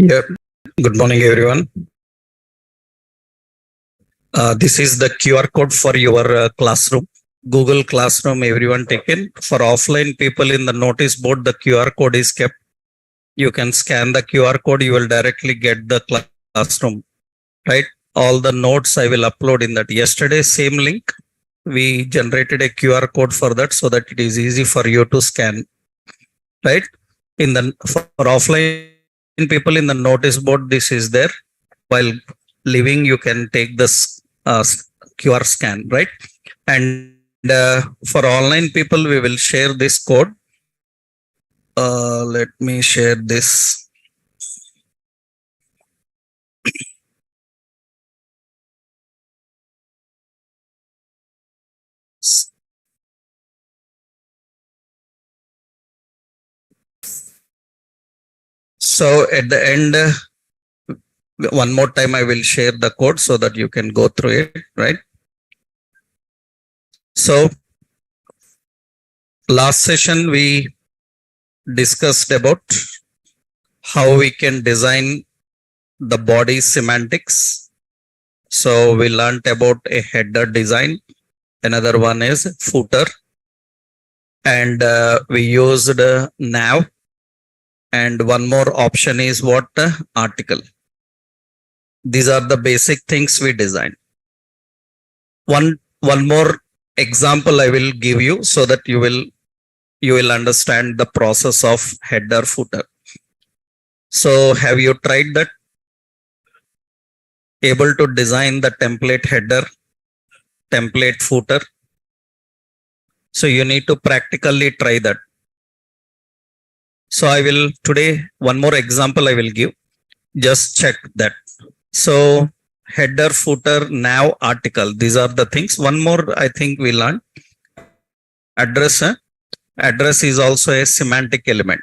Yeah, good morning, everyone. This is the QR code for your classroom. Google Classroom, everyone taken. For offline people in the notice board, the QR code is kept. You can scan the QR code, you will directly get the classroom, right? All the notes I will upload in that. Yesterday, same link, we generated a QR code for that so that it is easy for you to scan, right? In the for offline people in the notice board, this is there. While leaving, you can take this QR scan, right? And for online people, we will share this code. Let me share this. So at the end, one more time, I will share the code so that you can go through it, right? So last session, we discussed about how we can design the body semantics. So we learned about a header design. Another one is footer. And we used nav. And one more option is what? Article. These are the basic things we designed. One more example I will give you so that you will understand the process of header footer. So have you tried that? Able to design the template header, template footer? So you need to practically try that. So I will today, one more example I will give. Just check that. So header, footer, nav, article. These are the things. One more I think we learned. Address. Address is also a semantic element.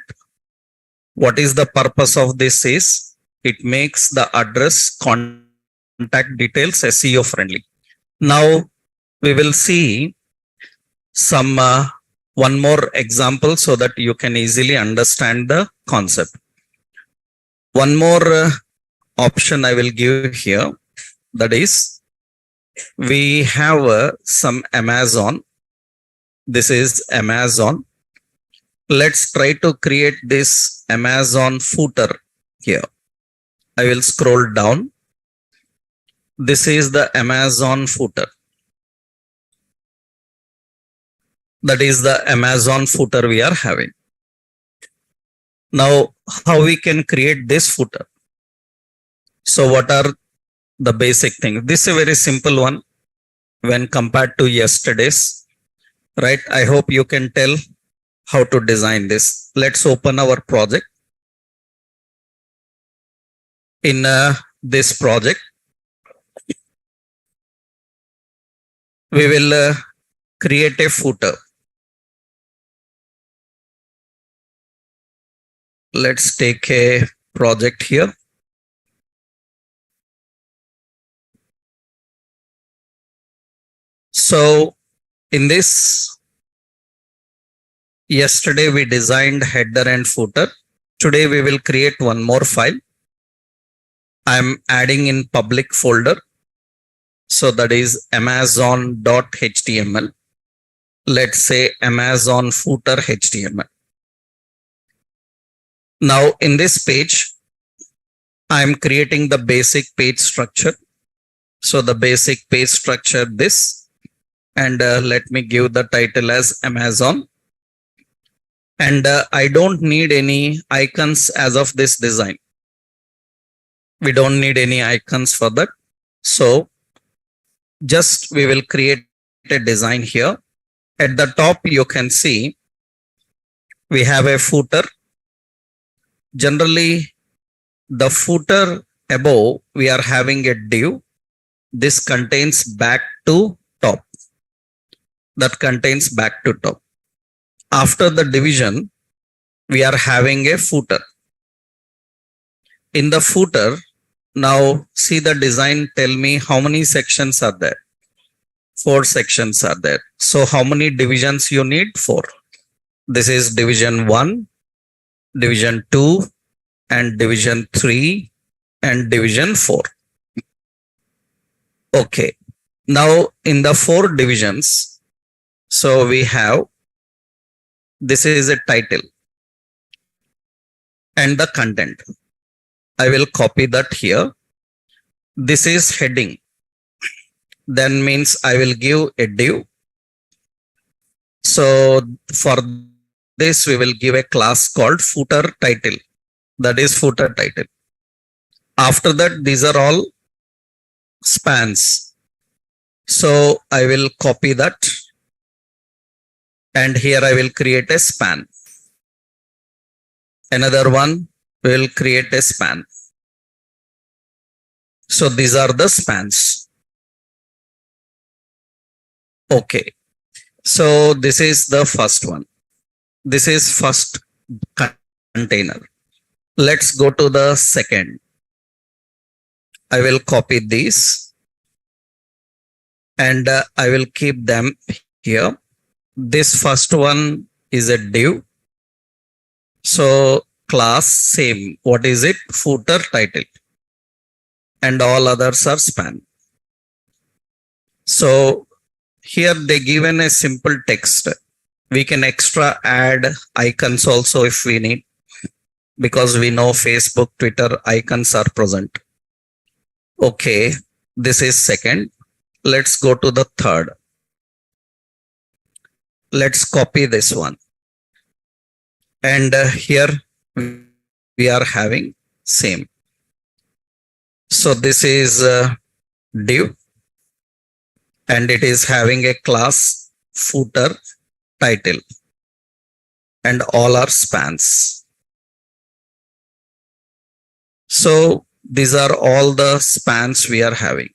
What is the purpose of this is it makes the address contact details SEO friendly. Now we will see some one more example so that you can easily understand the concept. One more option I will give here, that is we have some Amazon. This is Amazon. Let's try to create this Amazon footer here. I will scroll down. This is the Amazon footer. That is the Amazon footer we are having. Now, how we can create this footer? So what are the basic things? This is a very simple one when compared to yesterday's, right? I hope you can tell how to design this. Let's open our project. In this project, we will create a footer. Let's take a project here. So in this, yesterday we designed header and footer. Today we will create one more file. I'm adding in public folder. So that is amazon.html. Let's say Amazon footer HTML. Now in this page, I'm creating the basic page structure. So the basic page structure this, and let me give the title as Amazon. And I don't need any icons as of this design. We don't need any icons for that. So just we will create a design here. At the top, you can see we have a footer. Generally, the footer above, we are having a div. This contains back to top. That contains back to top. After the division, we are having a footer. In the footer, now see the design, tell me how many sections are there. 4 sections are there. So how many divisions you need? 4. This is division 1, division 2, and division 3 and division 4. Okay. Now in the 4 divisions, so we have, this is a title and the content. I will copy that here. This is heading. Then means I will give a div. So for this, we will give a class called footer title. That is footer title. After that, these are all spans. So I will copy that. And here I will create a span. Another one will create a span. So these are the spans. Okay. So this is the first one. This is first container. Let's go to the second. I will copy these and I will keep them here. This first one is a div. So class same. What is it? Footer title. And all others are span. So here they given a simple text. We can extra add icons also if we need, because we know Facebook, Twitter icons are present. Okay, this is second. Let's go to the third. Let's copy this one. And here we are having same. So this is div and it is having a class footer title and all are spans. So these are all the spans we are having.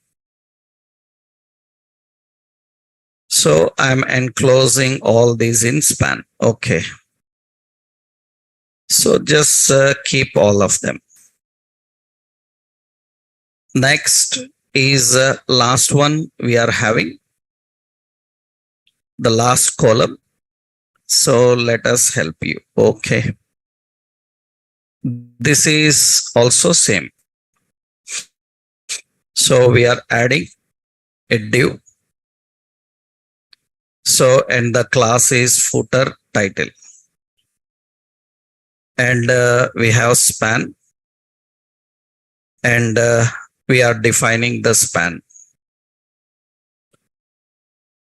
So I'm enclosing all these in span. Okay. So just keep all of them. Next is last one we are having, the last column. So let us help you. Okay. This is also same. So we are adding a div. So and the class is footer title. And we have span. And we are defining the span.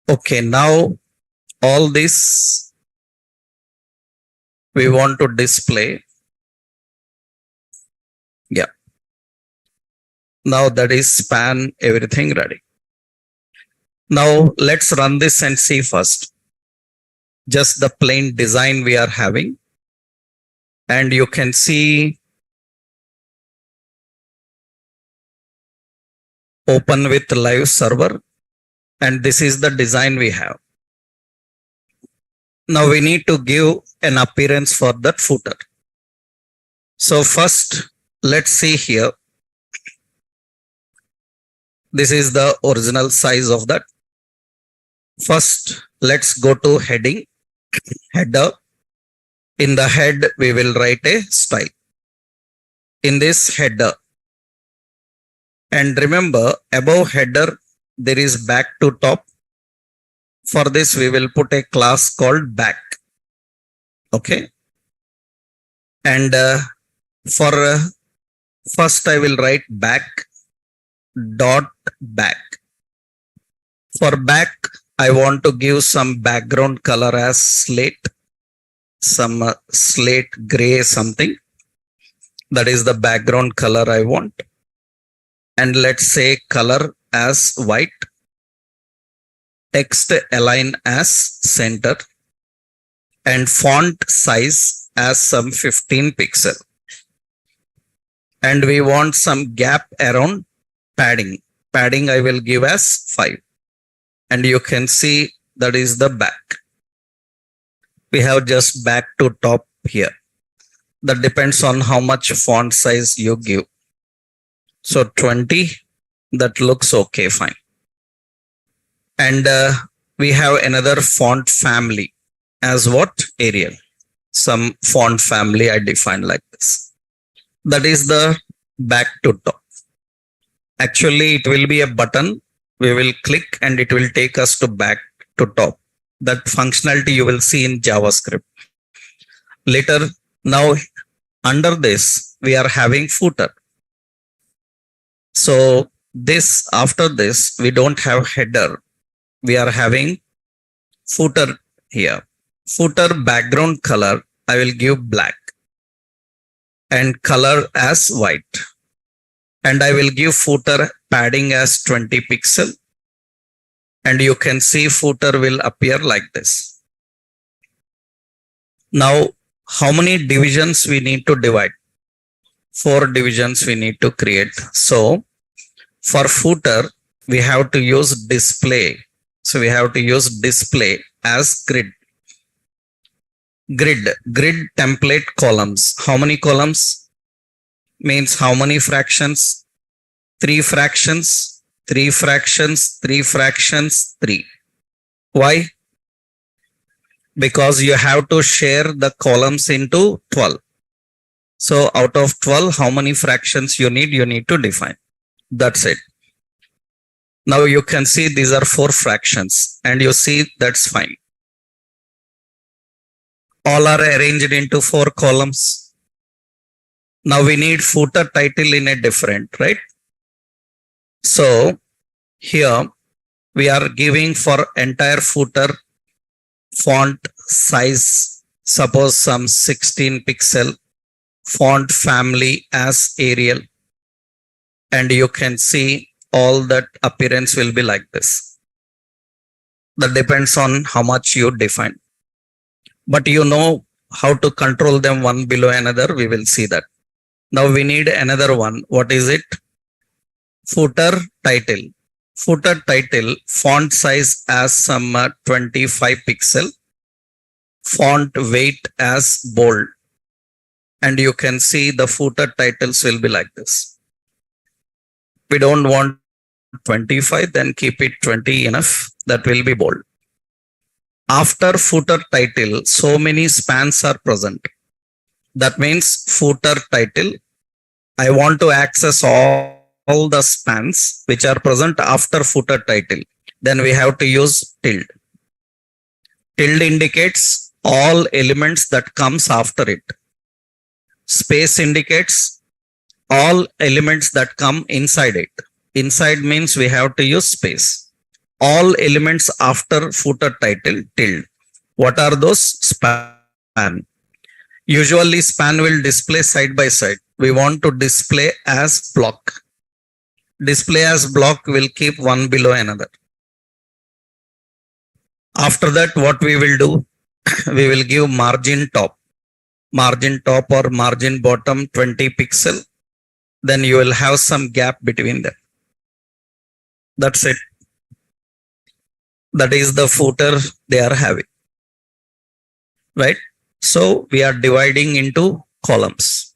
Okay, now all this we want to display. Yeah. Now that is span, everything ready. Now let's run this and see first. Just the plain design we are having. And you can see open with live server. And this is the design we have. Now we need to give an appearance for that footer. So first, let's see here. This is the original size of that. First, let's go to heading, header. In the head, we will write a style. In this header. And remember, above header, there is back to top. For this, we will put a class called back. Okay. And for first, I will write back dot back. For back, I want to give some background color as slate, some slate gray something. That is the background color I want. And let's say color as white. Text align as center. And font size as some 15 pixel. And we want some gap around padding. Padding I will give as 5. And you can see that is the back. We have just back to top here. That depends on how much font size you give. So 20, that looks okay, fine. And we have another font family as what? Arial. Some font family I defined like this. That is the back to top. Actually, it will be a button. We will click and it will take us to back to top. That functionality you will see in JavaScript. Later, now under this, we are having footer. So this, after this, we don't have header. We are having footer here. Footer background color, I will give black and color as white. And I will give footer padding as 20 pixel. And you can see footer will appear like this. Now, how many divisions we need to divide? 4 divisions we need to create. So for footer, we have to use display. So we have to use display as grid. Grid template columns. How many columns? Means how many fractions? 3 fractions, 3 fractions, 3 fractions, 3. Why? Because you have to share the columns into 12. So out of 12, how many fractions you need to define. That's it. Now you can see these are 4 fractions and you see that's fine. All are arranged into 4 columns. Now we need footer title in a different, right? So here we are giving for entire footer font size, suppose some 16 pixel, font family as Arial, and you can see all that appearance will be like this. That depends on how much you define. But you know how to control them one below another. We will see that. Now we need another one. What is it? Footer title. Footer title font size as some 25 pixel. Font weight as bold. And you can see the footer titles will be like this. We don't want 25, then keep it 20 enough. That will be bold. After footer title, so many spans are present. That means footer title, I want to access all the spans which are present after footer title. Then we have to use tilde. Tilde indicates all elements that comes after it. Space indicates all elements that come inside it. Inside means we have to use space. All elements after footer title, tilde. What are those? Span. Usually span will display side by side. We want to display as block. Display as block will keep one below another. After that, what we will do? We will give margin top. Margin top or margin bottom 20 pixel. Then you will have some gap between them. That's it. That is the footer they are having. Right? So we are dividing into columns.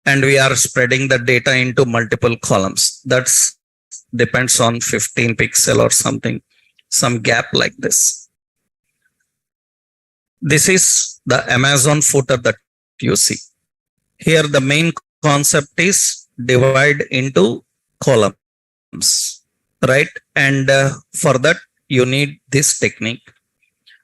And we are spreading the data into multiple columns. That's depends on 15 pixel or something. Some gap like this. This is the Amazon footer that you see. Here the main concept is divide into columns, right? And for that you need this technique.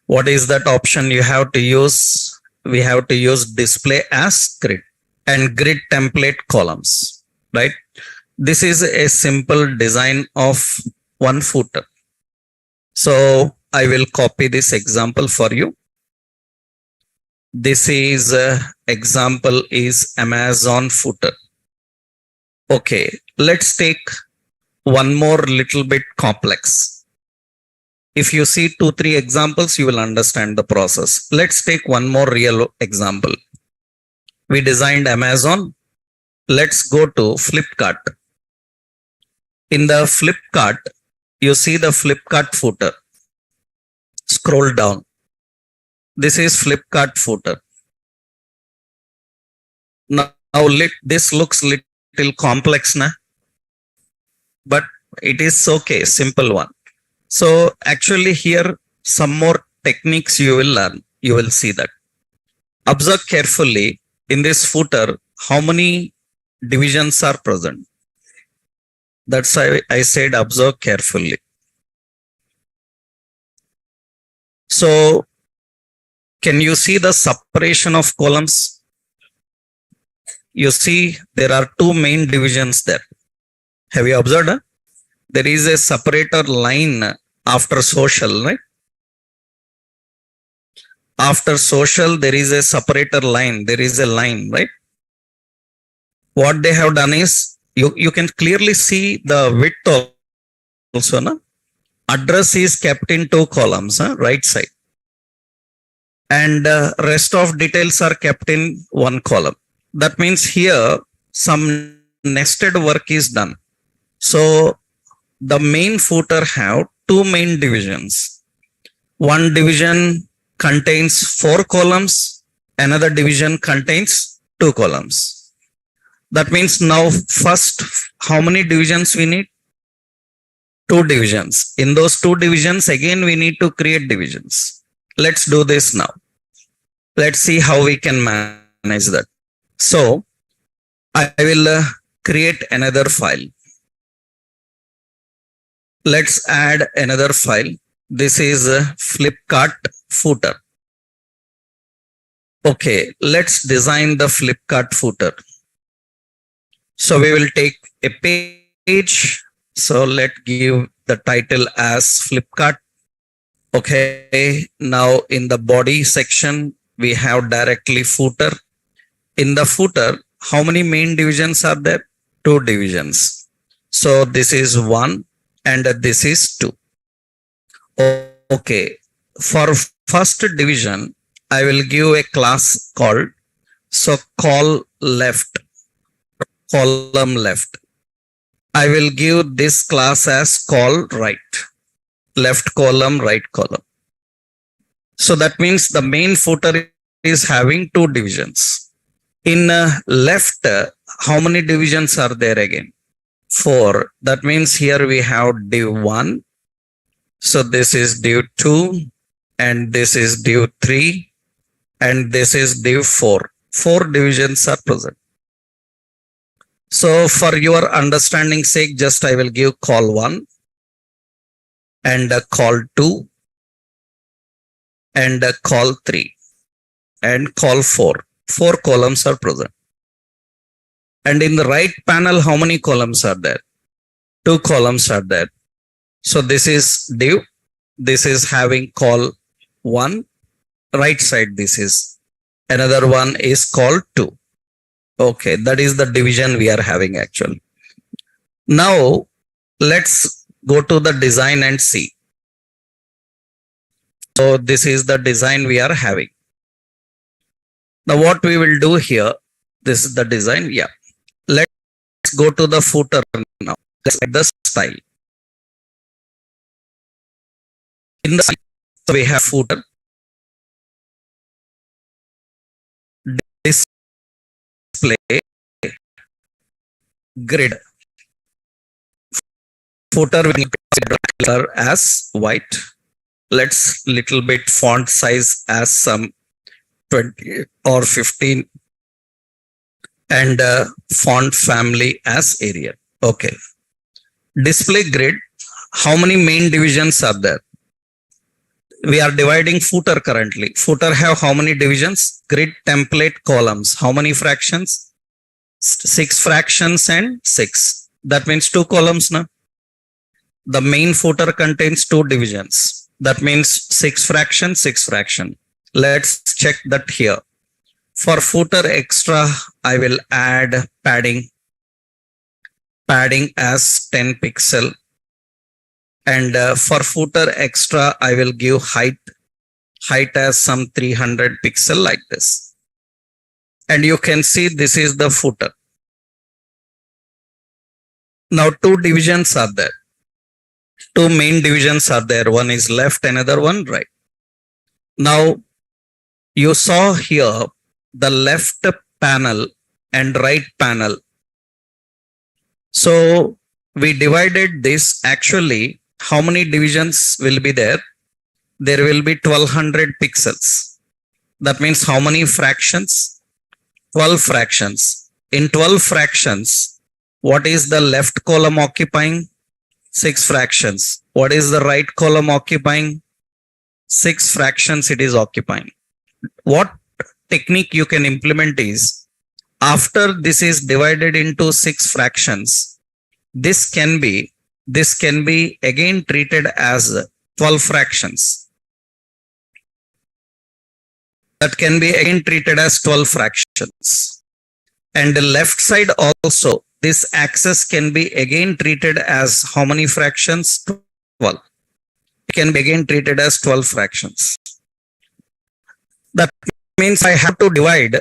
What is that option you have to use? We have to use display as grid and grid template columns, right? This is a simple design of one footer. So I will copy this example for you. This is example is Amazon footer. Okay, let's take one more little bit complex. If you see 2-3 examples, you will understand the process. Let's take one more real example. We designed Amazon. Let's go to Flipkart. In the Flipkart, you see the Flipkart footer. Scroll down. This is Flipkart footer. Now this looks little complex, na? But it is okay, simple one. So actually here some more techniques you will learn. You will see that. Observe carefully in this footer how many divisions are present. That's why I said observe carefully. So can you see the separation of columns? You see there are two main divisions there. Have you observed? There is a separator line after social, right? After social, there is a separator line. There is a line, right? What they have done is, you can clearly see the width also. No? Address is kept in two columns, right side. And rest of details are kept in one column. That means here some nested work is done. So the main footer have two main divisions. One division contains 4 columns, another division contains 2 columns. That means now first, how many divisions we need? 2 divisions. In those 2 divisions, again we need to create divisions. Let's do this now. Let's see how we can manage that. So I will create another file. Let's add another file. This is Flipkart footer. Okay, let's design the Flipkart footer. So we will take a page. So let's give the title as Flipkart. Okay, now in the body section, we have directly footer. In the footer, how many main divisions are there? 2 divisions. So this is 1 and this is 2. Okay, for first division, I will give a class called, so call left, column left. I will give this class as call right, left column, right column. So that means the main footer is having 2 divisions. In left, how many divisions are there again? 4. That means here we have div 1. So this is div 2 and this is div 3 and this is div 4. 4 divisions are present. So for your understanding sake, just I will give call 1 and call 2 and call 3 and call 4. 4 columns are present. And in the right panel, how many columns are there? 2 columns are there. So this is div. This is having call 1. Right side this is. Another one is call 2. Okay, that is the division we are having actually. Now let's go to the design and see. So this is the design we are having. Now what we will do here, this is the design. Yeah. Let's go to the footer now. Select the style. In the style, so we have footer, display, grid. Footer will color as white. Let's little bit font size as some 20 or 15 and font family as Arial. Okay. Display grid. How many main divisions are there? We are dividing footer currently. Footer have how many divisions? Grid template columns. How many fractions? 6 fractions and 6. That means 2 columns now. The main footer contains 2 divisions. That means 6 fraction, 6 fraction. Let's check that here. For footer extra, I will add padding. Padding as 10 pixel. And for footer extra, I will give height. Height as some 300 pixel like this. And you can see this is the footer. Now 2 divisions are there. 2 main divisions are there. One is left, another one right. Now you saw here the left panel and right panel. So we divided this. Actually, how many divisions will be there? There will be 1200 pixels. That means how many fractions? 12 fractions. in 12 fractions, what is the left column occupying? 6 fractions. What is the right column occupying? 6 fractions it is occupying. What technique you can implement is, after this is divided into 6 fractions, this can be again treated as 12 fractions. That can be again treated as 12 fractions. And the left side also, this axis can be again treated as how many fractions? 12. It can be again treated as 12 fractions. That means I have to divide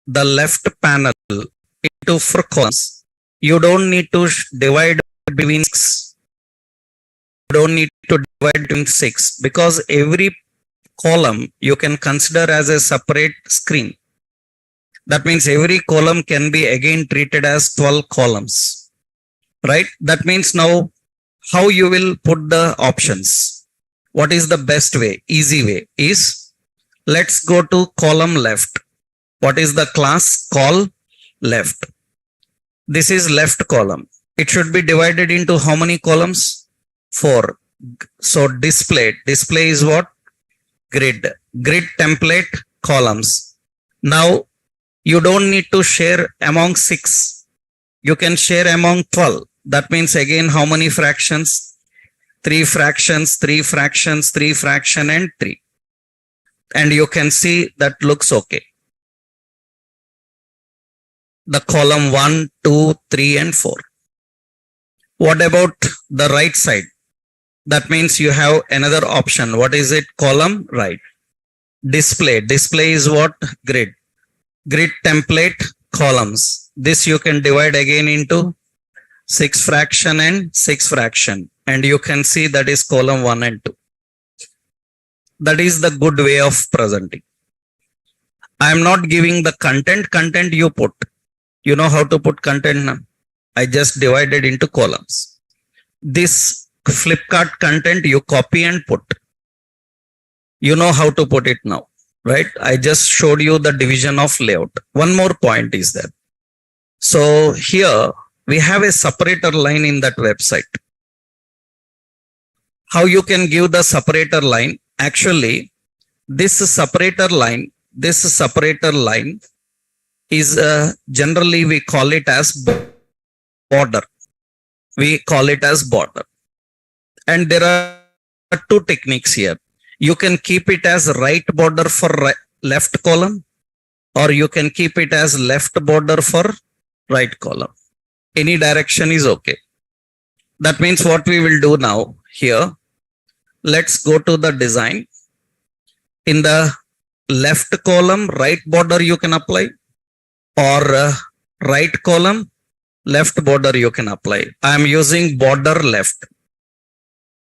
the left panel into 4 columns. You don't need to divide between 6. You don't need to divide between 6 because every column you can consider as a separate screen. That means every column can be again treated as 12 columns, right? That means now how you will put the options. What is the best way? Easy way is, let's go to column left. What is the class? Call left. This is left column. It should be divided into how many columns? 4. So display is what? Grid template columns. Now you don't need to share among 6. You can share among 12. That means again how many fractions? 3 fractions, 3 fractions, 3 fraction and 3. And you can see that looks okay. The column 1, 2, 3 and 4. What about the right side? That means you have another option. What is it? Column right. Display is what? Grid template columns. This you can divide again into 6 fraction and 6 fraction. And you can see that is column 1 and 2. That is the good way of presenting. I am not giving the content you put. You know how to put content now. I just divided into columns. This Flipkart content you copy and put. You know how to put it now, right? I just showed you the division of layout. One more point is there. So here we have a separator line in that website. How you can give the separator line? Actually, this separator line is generally we call it as border. We call it as border. And there are 2 techniques here. You can keep it as right border for left column, or you can keep it as left border for right column. Any direction is okay. That means what we will do now here, let's go to the design. In the left column, right border you can apply, or right column, left border you can apply. I am using border left.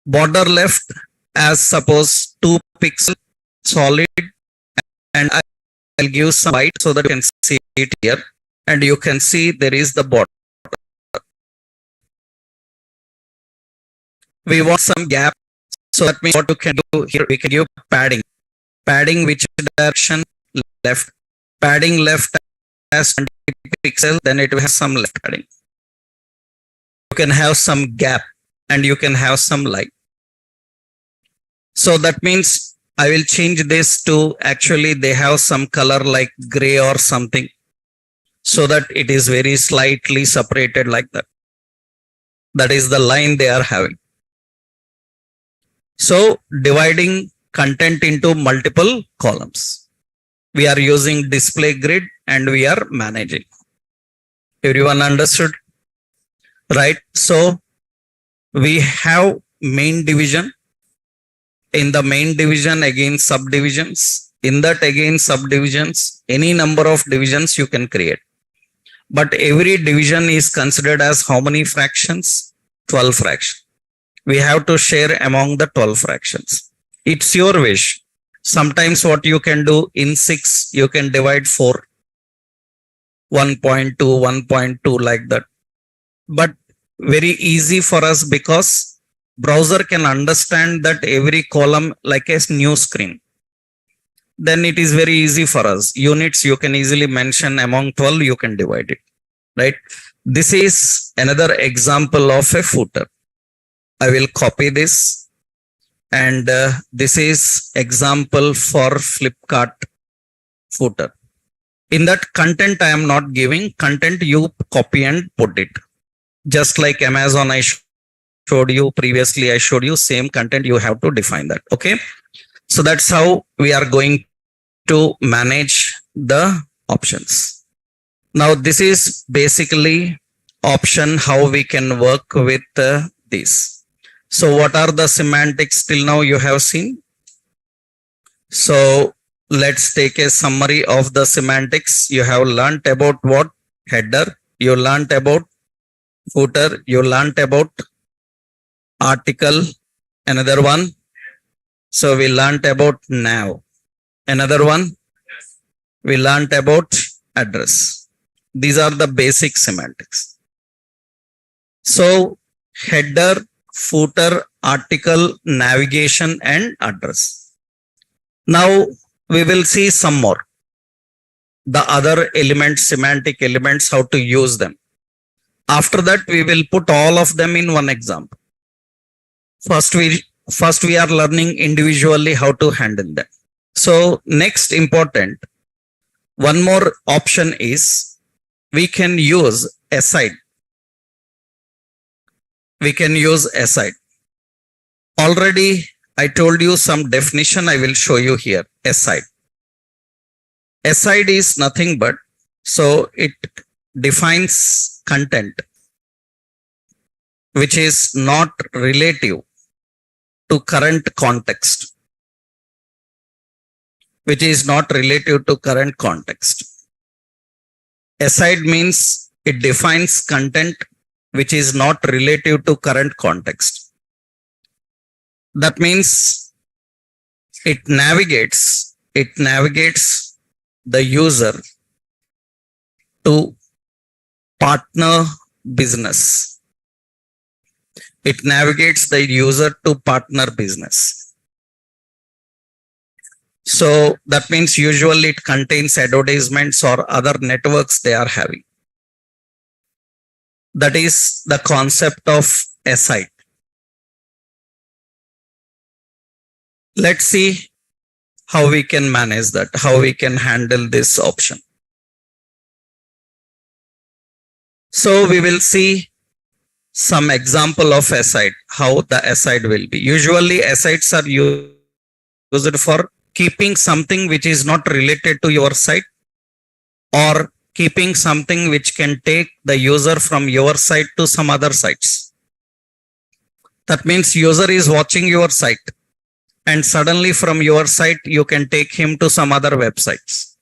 Border left as suppose 2 pixel solid, and I'll give some white so that you can see it here, and you can see there is the border. We want some gap, so that means what you can do here, we can give padding which direction? Left. Padding left as 20 pixel, then it will have some left padding. You can have some gap and you can have some light. So that means I will change this to, actually they have some color like gray or something, so that it is very slightly separated like that. That is the line they are having. So dividing content into multiple columns. We are using display grid and we are managing. Everyone understood? Right? So we have main division. In the main division, again subdivisions. In that again subdivisions, any number of divisions you can create. But every division is considered as how many fractions? 12 fractions. We have to share among the 12 fractions. It's your wish. Sometimes what you can do, in 6, you can divide 4. 1.2, 1.2 like that. But very easy for us because browser can understand that every column like a new screen. Then it is very easy for us. Units you can easily mention among 12, you can divide it. right? This is another example of a footer. I will copy this, and this is example for Flipkart footer. In that content, I am not giving content, you copy and put it. Just like Amazon, I showed you previously, I showed you same content, you have to define that. Okay. So that's how we are going to manage the options. Now, this is basically option how we can work with this. So what are the semantics till now you have seen? So let's take a summary of the semantics. You have learned about what? Header. You learned about footer. You learned about article. Another one. So we learned about nav. Another one. We learned about address. These are the basic semantics. So header, footer, article, navigation, and address. Now we will see some more. The other elements, semantic elements, how to use them. After that, we will put all of them in one example. First we are learning individually how to handle them. So next important, one more option is we can use aside. We can use aside. Already I told you some definition, I will show you here. Aside. Aside is nothing but, so it defines content which is not relative to current context. Which is not relative to current context. Aside means it defines content which is not relative to current context. That means it navigates the user to partner business. It navigates the user to partner business. So that means usually it contains advertisements or other networks they are having. That is the concept of aside. Let's see how we can manage that, how we can handle this option. So we will see some example of aside, how the aside will be. Usually asides are used for keeping something which is not related to your site, or keeping something which can take the user from your site to some other sites. That means user is watching your site and suddenly from your site you can take him to some other websites.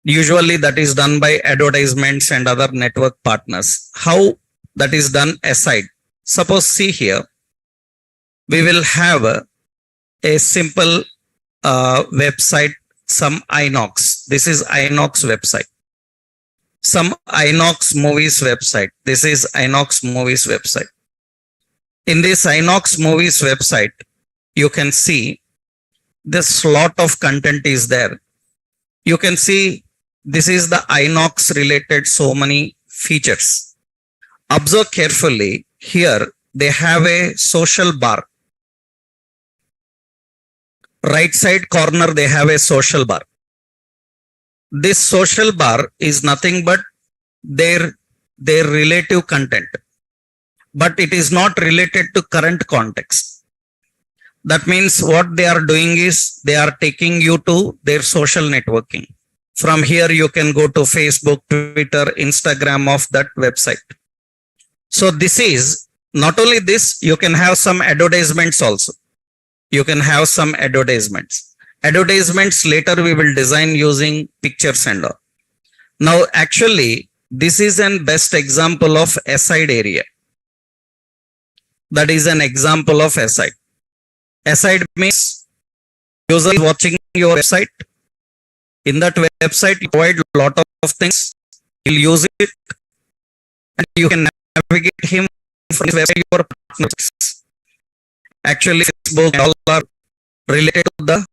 Usually that is done by advertisements and other network partners. How that is done aside? Suppose see here, we will have a simple website, some Inox. This is Inox website. Some Inox movies website. This is Inox movies website. In this Inox movies website, you can see this lot of content is there. You can see this is the Inox related so many features. Observe carefully here, they have a social bar. Right side corner, they have a social bar. This social bar is nothing but their relative content, but it is not related to current context. That means what they are doing is they are taking you to their social networking. From here, you can go to Facebook, Twitter, Instagram of that website. So this is not only this, you can have some advertisements also. You can have some advertisements. Advertisements later we will design using pictures and all. Now actually this is an best example of aside area. That is an example of aside. Aside means user is watching your website. In that website you provide a lot of things. He'll use it and you can navigate him from your partners. Actually Facebook all are related to the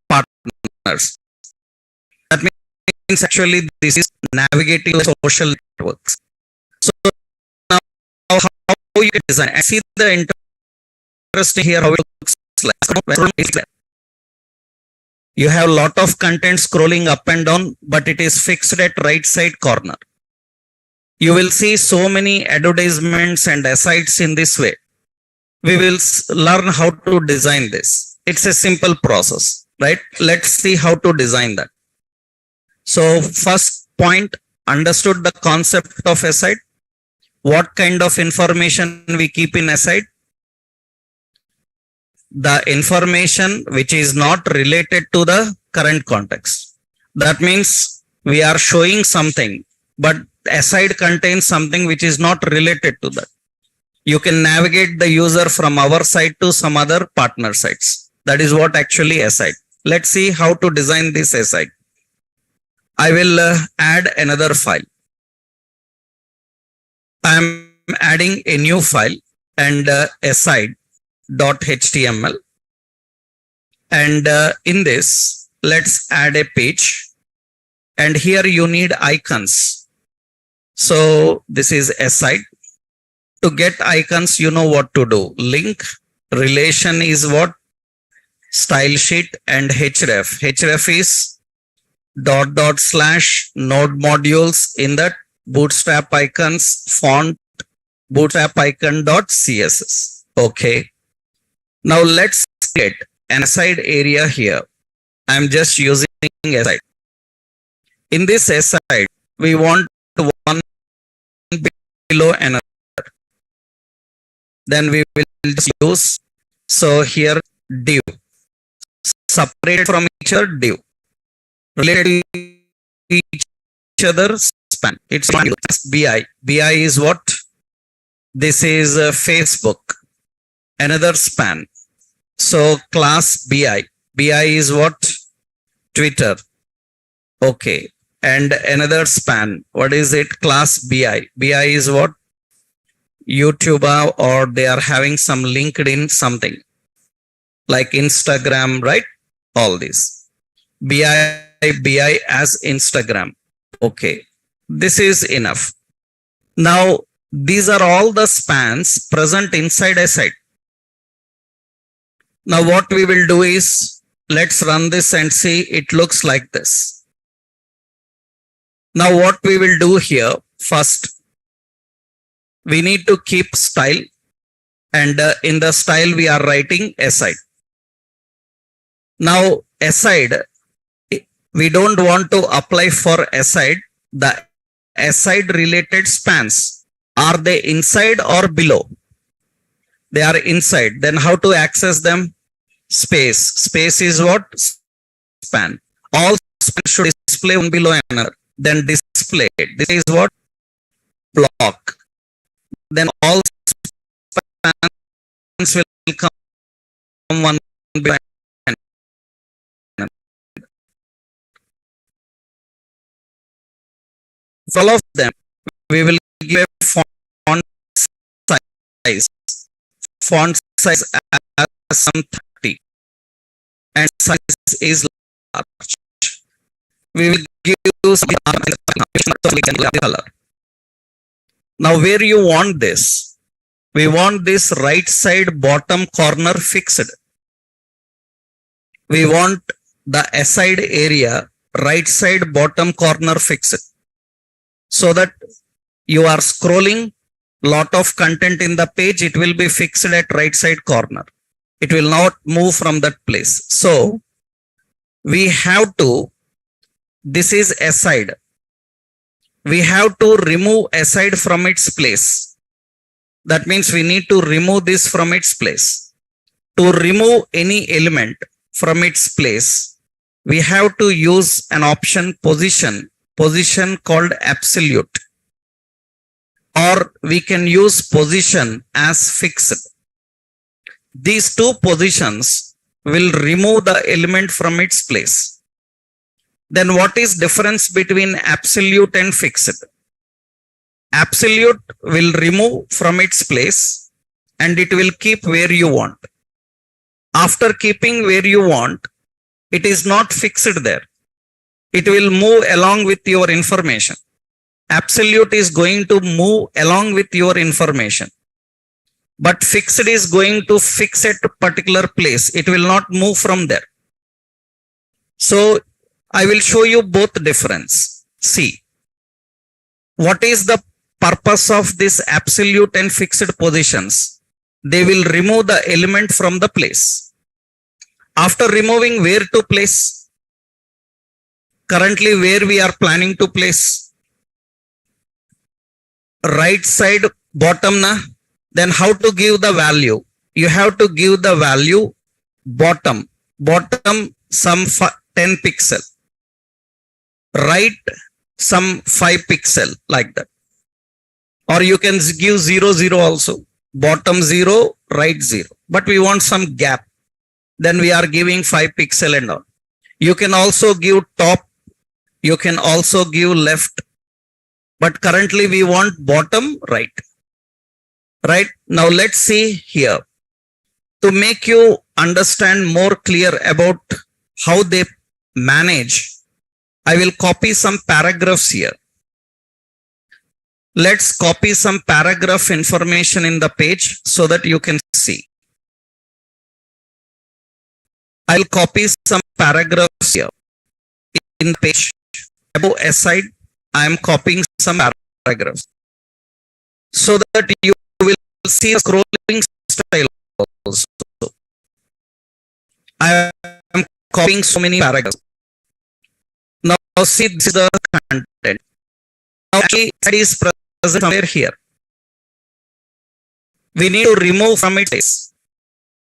partners. That means actually this is navigating social networks. So now how you can design and see the interesting here how it looks like. You have a lot of content scrolling up and down, but it is fixed at right side corner. You will see so many advertisements and asides in this way. We will learn how to design this. It's a simple process, right? Let's see how to design that. So first point, understood the concept of aside. What kind of information we keep in aside? The information which is not related to the current context. That means we are showing something, but aside contains something which is not related to that. You can navigate the user from our side to some other partner sites. That is what actually aside. Let's see how to design this aside. I will add another file. I am adding a new file and aside.html. And in this, let's add a page. And here you need icons. So this is aside. To get icons, you know what to do. Link, relation is what? Style sheet and href. Href is // node modules in that bootstrap icons font bootstrap icon.css. Okay. Now let's get an aside area here. I'm just using aside. In this aside, we want one below another. Then we will just use, so here div, separated from each other div, related to each other span. It's bi. Bi is what? This is Facebook, another span. So class bi. Bi is what? Twitter. Okay. And another span. What is it? Class bi. Bi is what? YouTube, or they are having some LinkedIn something like Instagram, right? All this. bi as Instagram. Okay. This is enough. Now, these are all the spans present inside a site. Now, what we will do is, let's run this and see it looks like this. Now, what we will do here, first, we need to keep style, and in the style we are writing aside. Now aside, we don't want to apply for aside the aside related spans. Are they inside or below? They are inside. Then how to access them? Space. Space is what? Span. All spans should display one below another. Then display. This is what? Block. Then all spans will come one below another. For all of them, we will give a font size. Font size as some 30, and size is large. We will give some color. Now, where you want this? We want this right side bottom corner fixed. We want the aside area right side bottom corner fixed. So that you are scrolling lot of content in the page, it will be fixed at right side corner. It will not move from that place. So we have to, this is aside. We have to remove aside from its place. That means we need to remove this from its place. To remove any element from its place, we have to use an option position called absolute, or we can use position as fixed. These two positions will remove the element from its place. Then what is difference between absolute and fixed? Absolute will remove from its place and it will keep where you want. After keeping where you want, it is not fixed there. it will move along with your information. Absolute is going to move along with your information, but fixed is going to fix at a particular place. It will not move from there. So I will show you both difference. See, what is the purpose of this absolute and fixed positions? They will remove the element from the place. After removing, where to place? Currently, where we are planning to place? Right side bottom na? Then how to give the value? You have to give the value bottom some 10 pixel, right some 5 pixel, like that. Or you can give 0 0 also, bottom 0, right 0, but we want some gap, then we are giving 5 pixel and all. You can also give top, you can also give left, but currently we want bottom right. Right now, let's see here. To make you understand more clear about how they manage, I will copy some paragraphs here. Let's copy some paragraph information in the page so that you can see. I'll copy some paragraphs here in the page. Above aside, I am copying some paragraphs so that you will see a scrolling style also. I am copying so many paragraphs. Now see, this is the content. Now actually it is present somewhere here. We need to remove from its place.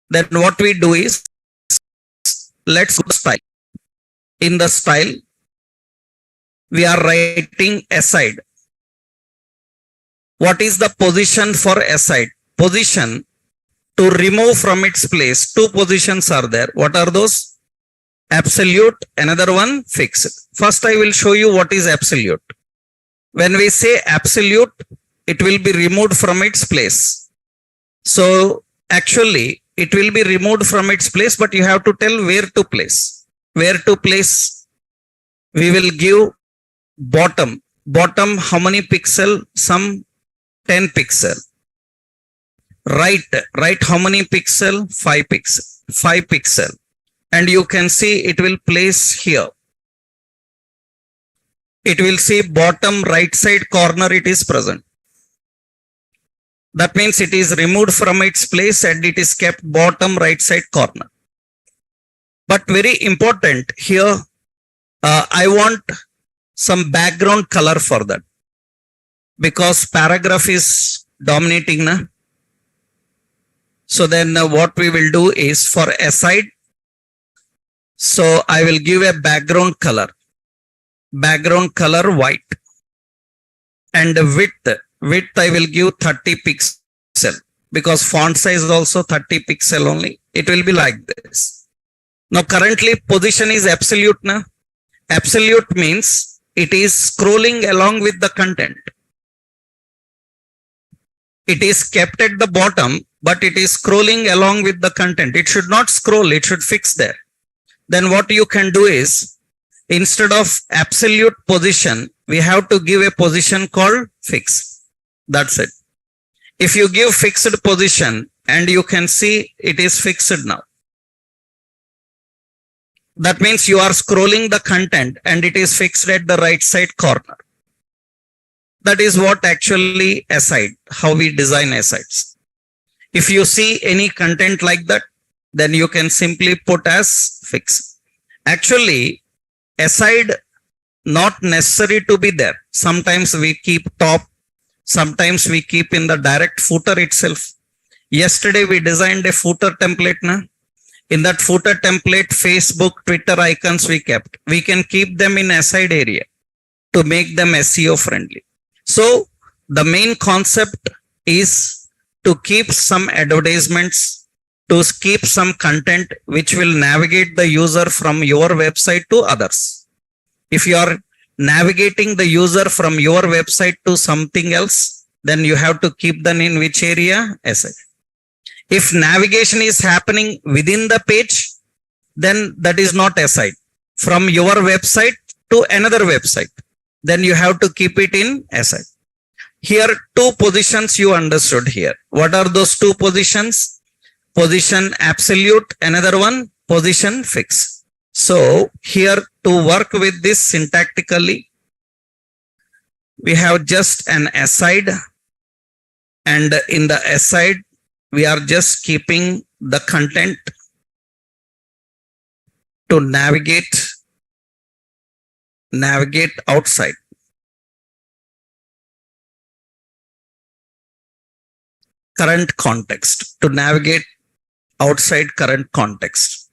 Then what we do is, let's go to style. In the style, we are writing aside. What is the position for aside? Position to remove from its place. Two positions are there. What are those? Absolute, another one fixed. First, I will show you what is absolute. When we say absolute, it will be removed from its place. So actually, it will be removed from its place, but you have to tell where to place. Where to place? We will give bottom. Bottom, how many pixel? Some 10 pixel. Right, how many pixel? 5 pixel. 5 pixel. And you can see it will place here. It will see bottom right side corner, it is present. That means it is removed from its place and it is kept bottom right side corner. But very important here, I want some background color for that, because paragraph is dominating na. So then what we will do is, for aside, so I will give a background color white, and width I will give 30 pixel, because font size is also 30 pixel only. It will be like this. Now currently position is absolute na. Absolute means it is scrolling along with the content. It is kept at the bottom, but it is scrolling along with the content. It should not scroll, it should fix there. Then what you can do is, instead of absolute position, we have to give a position called fix. That's it. If you give fixed position, and you can see it is fixed now. That means you are scrolling the content and it is fixed at the right side corner. That is what actually aside, how we design asides. If you see any content like that, then you can simply put as fix. Actually, aside not necessary to be there. Sometimes we keep top, sometimes we keep in the direct footer itself. Yesterday we designed a footer template na. In that footer template, Facebook, Twitter icons we kept. We can keep them in aside area to make them SEO friendly. So the main concept is to keep some advertisements, to keep some content which will navigate the user from your website to others. If you are navigating the user from your website to something else, then you have to keep them in which area? Aside. If navigation is happening within the page, then that is not aside. From your website to another website. Then you have to keep it in aside. Here, two positions you understood here. What are those two positions? Position absolute, another one, position fixed. So here to work with this syntactically, we have just an aside, and in the aside, we are just keeping the content to navigate outside. Current context, to navigate outside current context.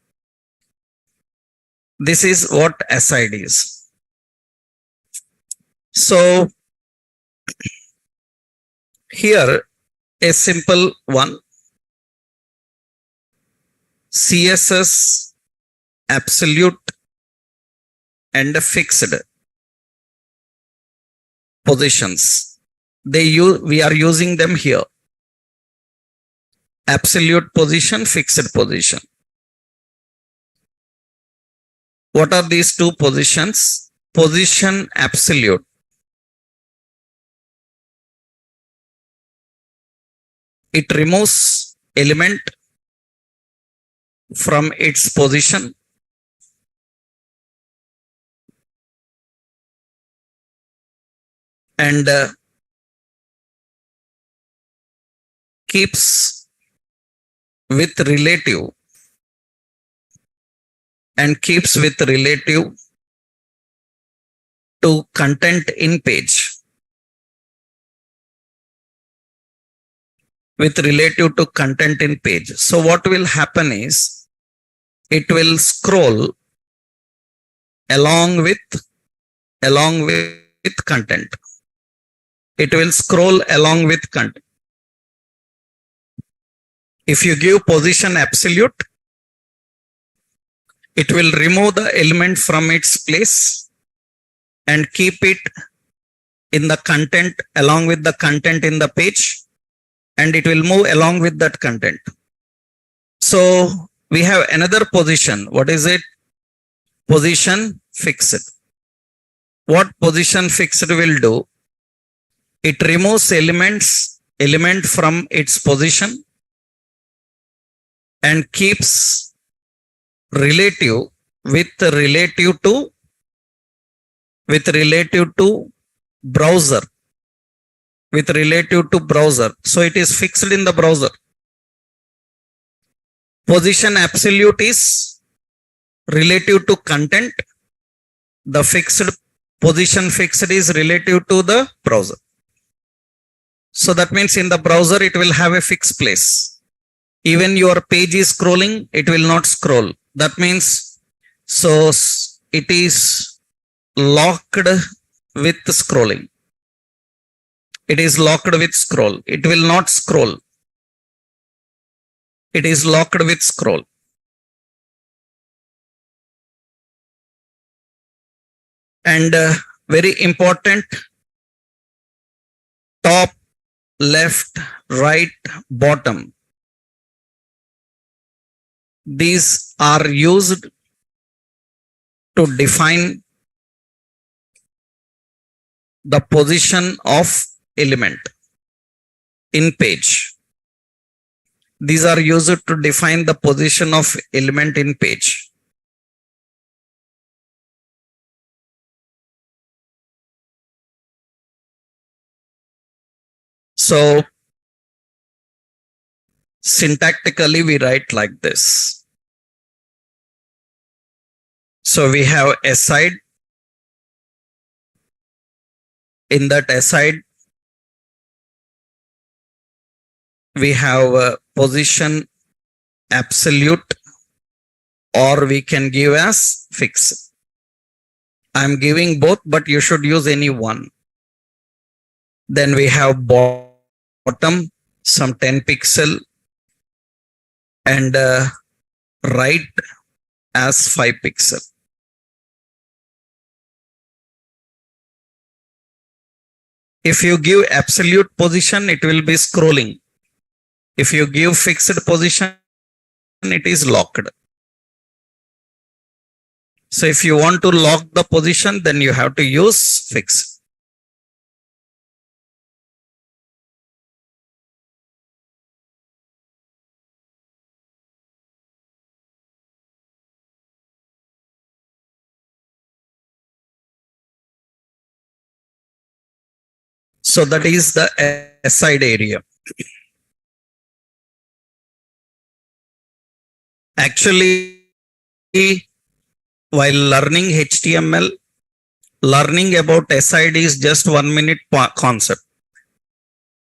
This is what aside is. So here a simple one, CSS absolute and fixed positions. We are using them here. Absolute position, fixed position. What are these two positions? Position absolute. It removes element from its position and keeps with relative to content in page. With relative to content in page. So what will happen is it will scroll along with content. It will scroll along with content. If you give position absolute, it will remove the element from its place and keep it in the content along with the content in the page, and it will move along with that content. So we have another position. What is it? Position fixed. What position fixed will do? It removes element from its position and keeps relative to browser. With relative to browser. So it is fixed in the browser. Position absolute is relative to content. The position fixed is relative to the browser. So that means in the browser, it will have a fixed place. Even your page is scrolling, it will not scroll. That means, so it is locked with scrolling. It is locked with scroll. It will not scroll. It is locked with scroll. And very important, top, left, right, bottom. These are used to define the position of element in page. These are used to define the position of element in page. So syntactically we write like this. So we have aside. In that aside, we have a position absolute, or we can give as fixed. I am giving both, but you should use any one. Then we have bottom, some 10 pixel, and right as 5 pixel. If you give absolute position, it will be scrolling. If you give fixed position, it is locked. So if you want to lock the position, then you have to use fix. So that is the aside area. Actually, while learning HTML, learning about aside is just 1 minute concept.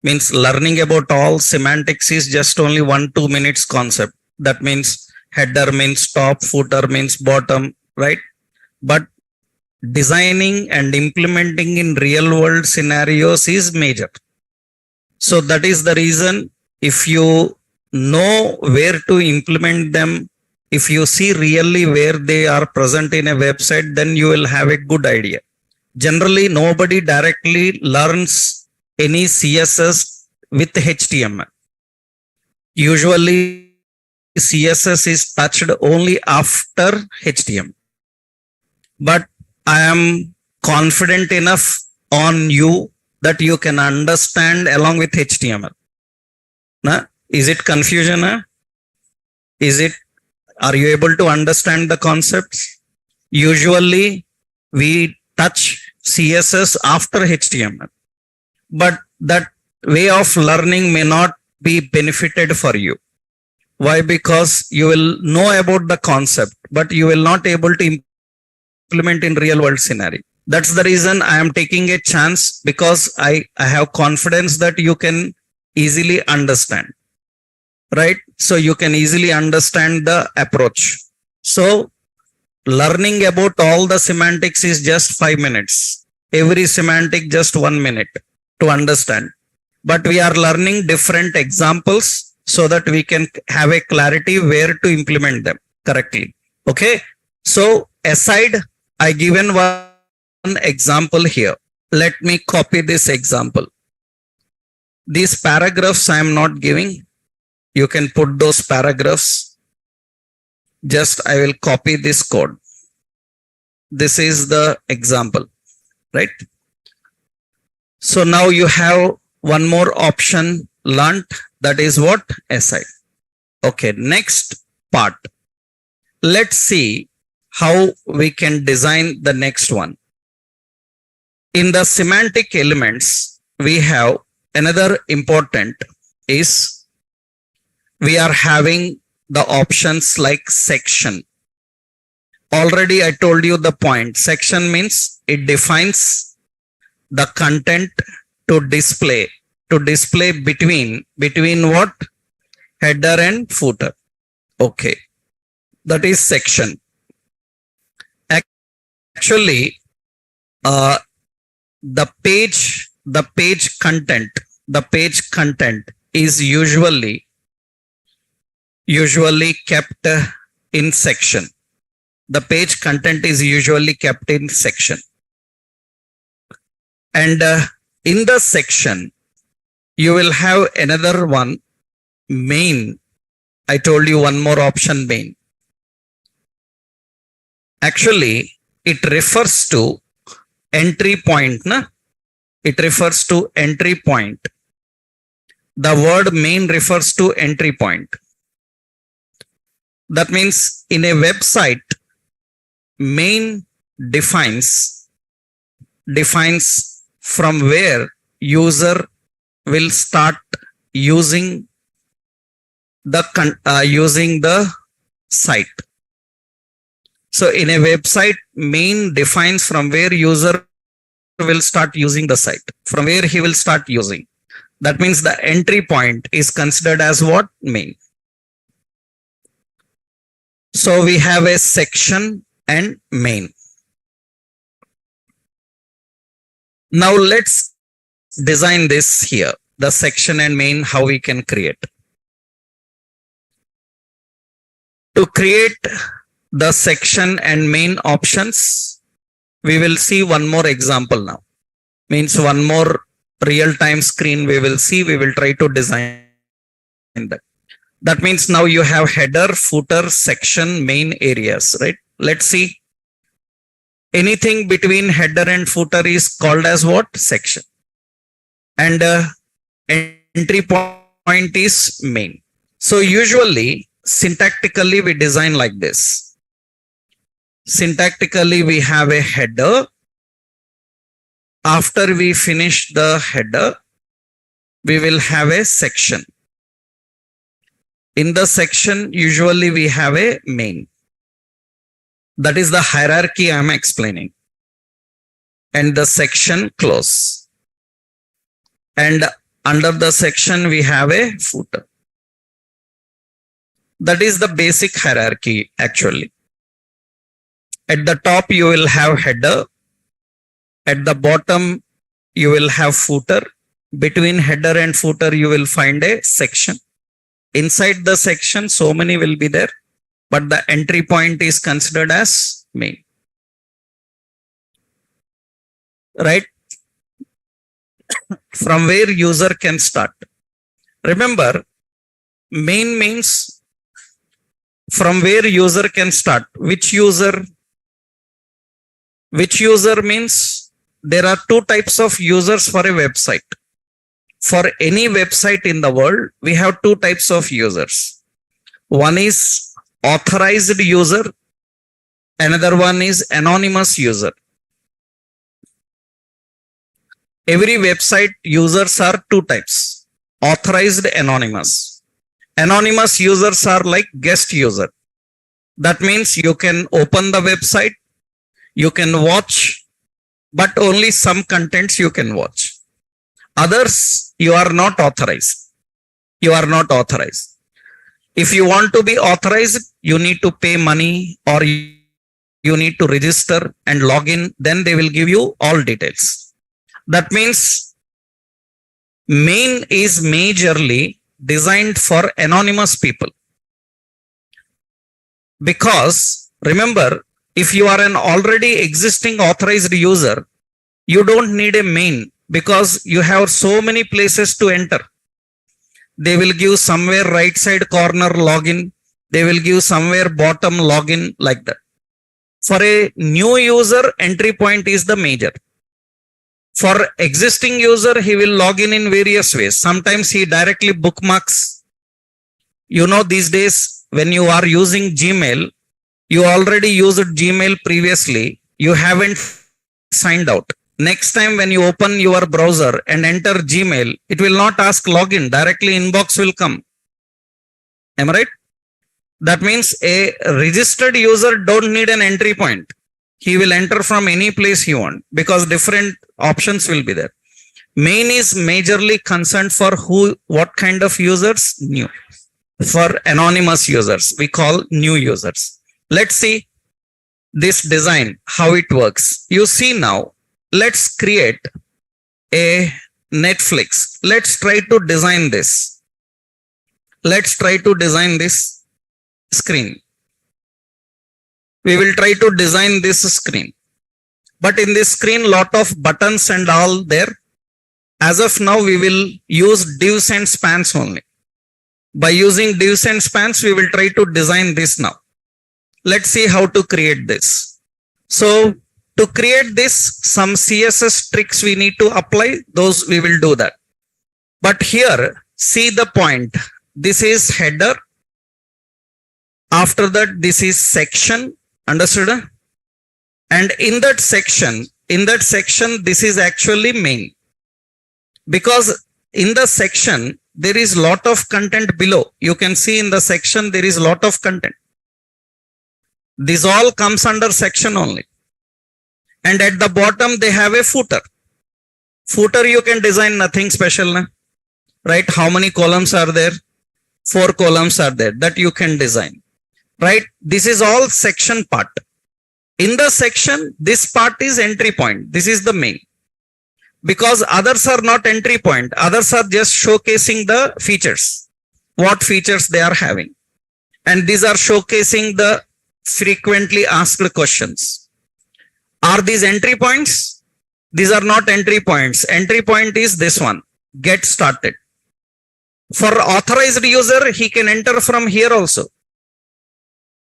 Means learning about all semantics is just only 1-2 minutes concept. That means header means top, footer means bottom, right? But designing and implementing in real world scenarios is major. So that is the reason, if you know where to implement them, if you see really where they are present in a website, then you will have a good idea. Generally, nobody directly learns any CSS with HTML. Usually, CSS is touched only after HTML. But I am confident enough on you that you can understand along with HTML. Is it confusion? Are you able to understand the concepts? Usually we touch CSS after HTML, but that way of learning may not be benefited for you. Why? Because you will know about the concept, but you will not able to implement in real world scenario. That's the reason I am taking a chance, because I have confidence that you can easily understand, right? So you can easily understand the approach. So learning about all the semantics is just 5 minutes. Every semantic just 1 minute to understand. But we are learning different examples so that we can have a clarity where to implement them correctly. Okay. So aside, I given one example here. Let me copy this example. These paragraphs I am not giving. You can put those paragraphs. Just I will copy this code. This is the example, right? So now you have one more option learned, that is what? aside. Okay, next part. Let's see how we can design the next one. In the semantic elements, we have another important is we are having the options like section. Already I told you the point. Section means it defines the content to display between what? Header and footer. Okay, that is section. Actually, the page content is usually kept in section. The page content is usually kept in section. And in the section, you will have another one, main. I told you one more option, main. Actually, it refers to entry point. It refers to entry point. The word main refers to entry point. That means in a website, main defines from where user will start using the site. So in a website, main defines from where user will start using the site, from where he will start using. That means the entry point is considered as what? Main. So we have a section and main. Now let's design this here, the section and main, how we can create. To create the section and main options, we will see one more example now. Means one more real-time screen we will see. We will try to design that. That means now you have header, footer, section, main areas, right? Let's see Anything between header and footer is called as what? Section. And entry point is main. So usually syntactically we design like this. Syntactically we have a header. After we finish the header, we will have a section. In the section, usually we have a main. That is the hierarchy I am explaining. And the section close. And under the section, we have a footer. That is the basic hierarchy actually. At the top, you will have header. At the bottom, you will have footer. Between header and footer, you will find a section. Inside the section, so many will be there, but the entry point is considered as main. Right? From where user can start. Remember, main means from where user can start. Which user? Which user means there are two types of users for a website. For any website in the world, we have two types of users. One is authorized user. Another one is anonymous user. Every website users are two types. Authorized, anonymous. Anonymous users are like guest user. That means you can open the website, you can watch, but only some contents you can watch. Others, you are not authorized. You are not authorized. If you want to be authorized, you need to pay money or you need to register and log in. Then they will give you all details. That means main is majorly designed for anonymous people. Because remember, if you are an already existing authorized user, you don't need a main because you have so many places to enter. They will give somewhere right side corner login. They will give somewhere bottom login like that. For a new user, entry point is the major. For existing user, he will log in various ways. Sometimes he directly bookmarks. You know, these days when you are using Gmail, you already used Gmail previously. You haven't signed out. Next time when you open your browser and enter Gmail, it will not ask login. Directly inbox will come. Am I right? That means a registered user don't need an entry point. He will enter from any place he wants because different options will be there. Main is majorly concerned for what kind of users? New. For anonymous users, we call new users. Let's see this design, how it works. You see now, let's create a Netflix. Let's try to design this. Let's try to design this screen. We will try to design this screen. But in this screen, lot of buttons and all there. As of now, we will use divs and spans only. By using divs and spans, we will try to design this now. Let's see how to create this. So to create this, some CSS tricks we need to apply. Those we will do that. But here, see the point. This is header. After that, this is section. Understood? And in that section, this is actually main. Because in the section, there is lot of content below. You can see in the section, there is lot of content. This all comes under section only. And at the bottom, they have a footer. Footer, you can design nothing special, na? Right? How many columns are there? 4 columns are there that you can design. Right? This is all section part. In the section, this part is entry point. This is the main. Because others are not entry point. Others are just showcasing the features. What features they are having. And these are showcasing the frequently asked questions. Are these entry points? These are not entry points. Entry point is this one. Get started. For authorized user, he can enter from here also.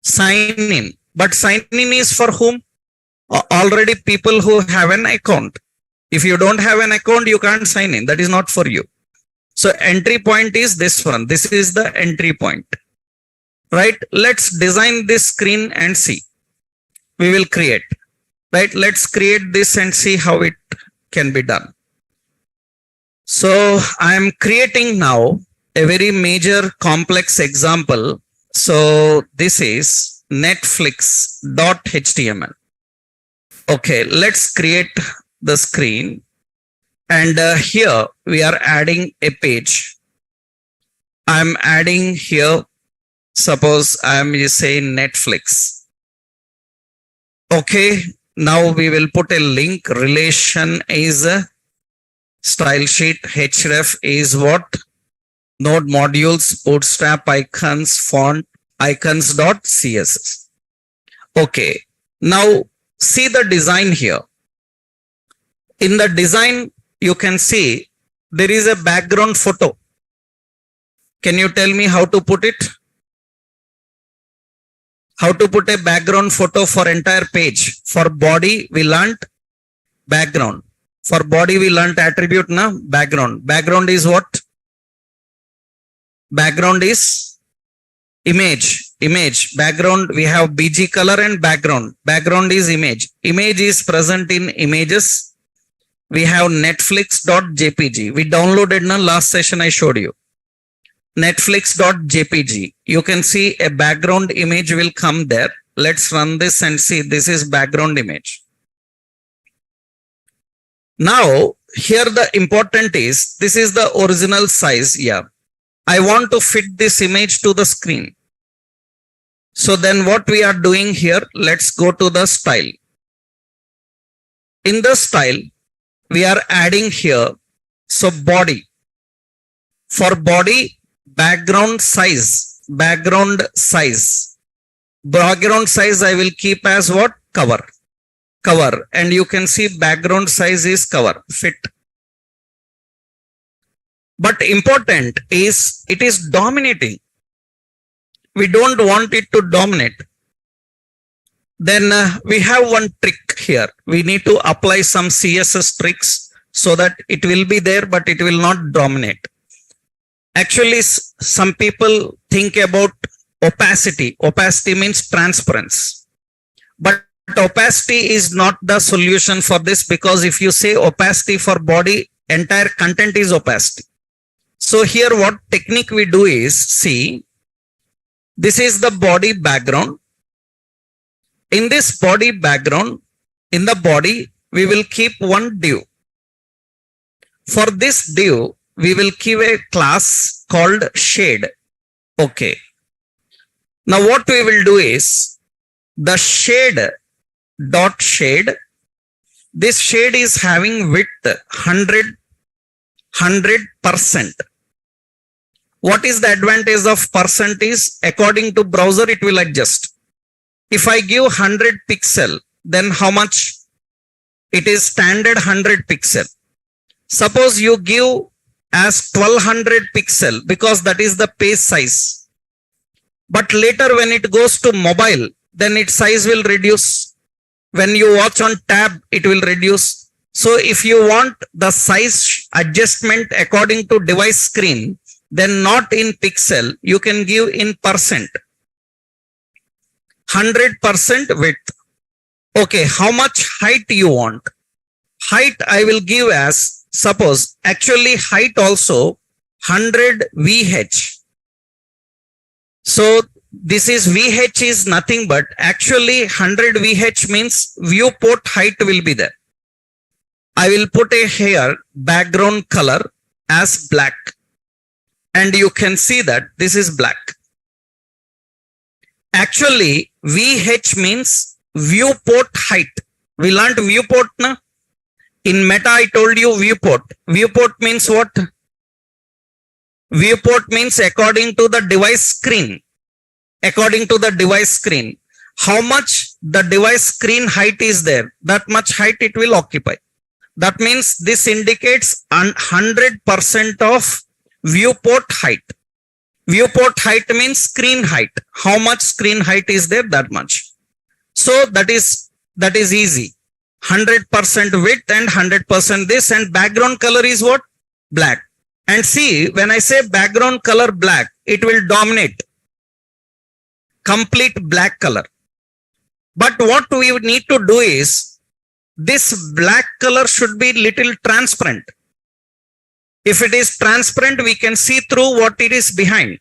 Sign in. But sign in is for whom? Already people who have an account. If you don't have an account, you can't sign in. That is not for you. So entry point is this one. This is the entry point. Right? Let's design this screen and see. We will create. Right? Let's create this and see how it can be done. So I am creating now a very major complex example. So this is netflix.html. Okay, let's create the screen. And here we are adding a page. I'm adding here, suppose I'm just saying Netflix. Okay, now we will put a link. Relation is a style sheet. Href is what? Node modules, bootstrap icons, font, icons.css. Okay, now see the design here. In the design, you can see there is a background photo. Can you tell me how to put it? How to put a background photo for entire page? For body, we learnt background. For body, we learnt attribute, na? Background. Background is what? Background is image. Image. Background, we have BG color and background. Background is image. Image is present in images. We have netflix.jpg. We downloaded in the last session I showed you. Netflix.jpg. You can see a background image will come there. Let's run this and see. This is background image. Now, here the important is, this is the original size. Yeah. I want to fit this image to the screen. So then what we are doing here, let's go to the style. In the style, we are adding here, so body. For body, background size. Background size I will keep as what? Cover. Cover. And you can see background size is cover. Fit. But important is, it is dominating. We don't want it to dominate. Then we have one trick here. We need to apply some CSS tricks so that it will be there, but it will not dominate. Actually, some people think about opacity. Opacity means transparency. But opacity is not the solution for this, because if you say opacity for body, entire content is opacity. So here what technique we do is, see, this is the body background. In this body background, in the body, we will keep one div. For this div, we will give a class called shade. Okay. Now what we will do is, the shade dot shade, this shade is having width 100%. What is the advantage of percent is, according to browser, it will adjust. If I give 100 pixel, then how much? It is standard 100 pixel. Suppose you give as 1200 pixel, because that is the page size. But later when it goes to mobile, then its size will reduce. When you watch on tab, it will reduce. So if you want the size adjustment according to device screen, then not in pixel, you can give in percent. 100% width. Okay, how much height you want? Height I will give as, suppose, actually height also 100 VH. So this is VH is nothing but actually 100 VH means viewport height will be there. I will put a here background color as black. And you can see that this is black. Actually, VH means viewport height. We learned viewport, na? In Meta, I told you viewport. Viewport means what? Viewport means according to the device screen. According to the device screen. How much the device screen height is there, that much height it will occupy. That means this indicates 100% of viewport height. Viewport height means screen height. How much screen height is there? That much. So that is That is easy. 100% width and 100% this, and background color is what? Black. And see, when I say background color black, it will dominate complete black color. But what we need to do is, this black color should be little transparent. If it is transparent, we can see through what it is behind.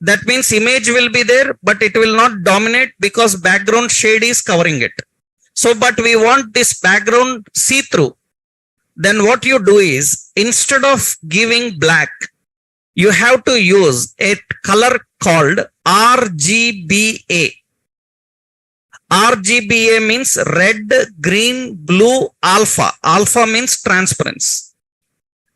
That means image will be there, but it will not dominate because background shade is covering it. So, but we want this background see-through. Then what you do is, instead of giving black, you have to use a color called RGBA. RGBA means red, green, blue, alpha. Alpha means transparency.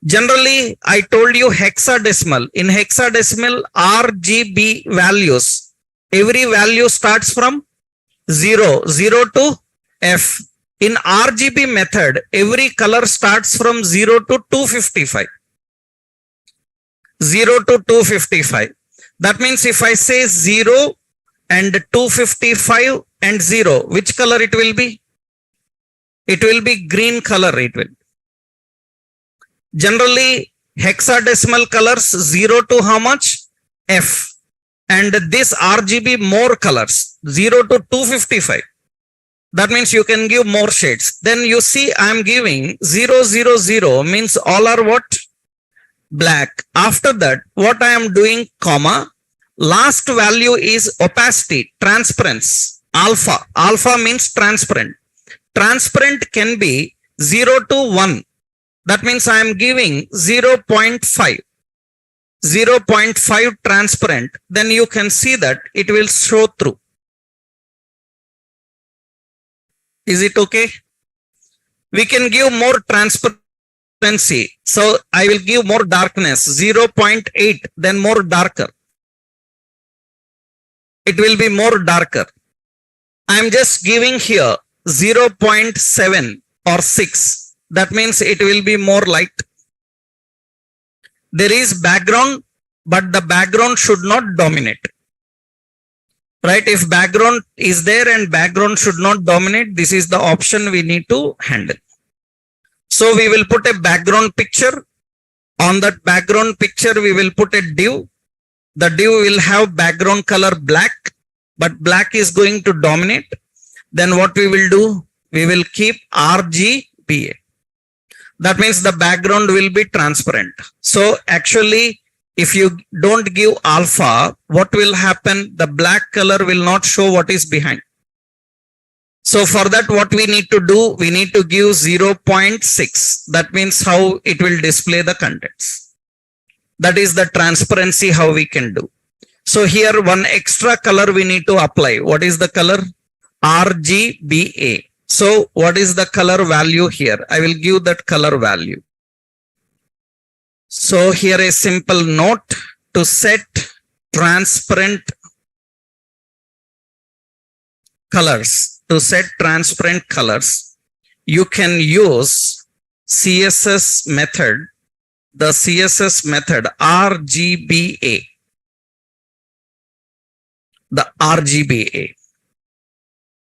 Generally, I told you hexadecimal. In hexadecimal, RGB values, every value starts from 0 to F. In RGB method, every color starts from 0 to 255. 0 to 255. That means if I say 0 and 255 and 0, which color it will be? It will be green color. It will. Generally, hexadecimal colors 0 to how much? F. And this RGB more colors 0 to 255. That means you can give more shades. Then you see I am giving 0, 0, 0 means all are what? Black. After that, what I am doing, comma, last value is opacity, transparency, alpha. Alpha means transparent. Transparent can be 0 to 1. That means I am giving 0.5. 0.5 transparent. Then you can see that it will show through. Is it okay? We can give more transparency. So I will give more darkness, 0.8, then more darker. It will be more darker. I am just giving here 0.7 or 6. That means it will be more light. There is background, but the background should not dominate. Right? If background is there and background should not dominate, this is the option we need to handle. So we will put a background picture. On that background picture, we will put a div. The div will have background color black, but black is going to dominate. Then what we will do? We will keep RGBA. That means the background will be transparent. So actually, if you don't give alpha, what will happen? The black color will not show what is behind. So for that, what we need to do? We need to give 0.6. That means how it will display the contents. That is the transparency how we can do. So here one extra color we need to apply. What is the color? RGBA. So what is the color value here? I will give that color value. So here a simple note to set transparent colors. To set transparent colors, you can use CSS method, the CSS method RGBA. The RGBA.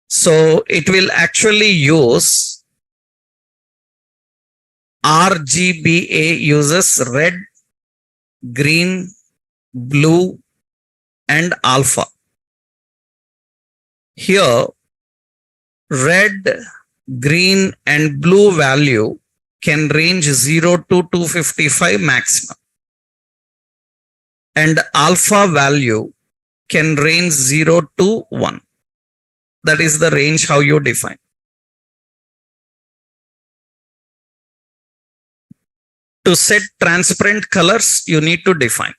So it will actually use RGBA uses red, green, blue, and alpha. Here, red, green, and blue value can range 0 to 255 maximum. And alpha value can range 0 to 1. That is the range how you define. To set transparent colors, you need to define.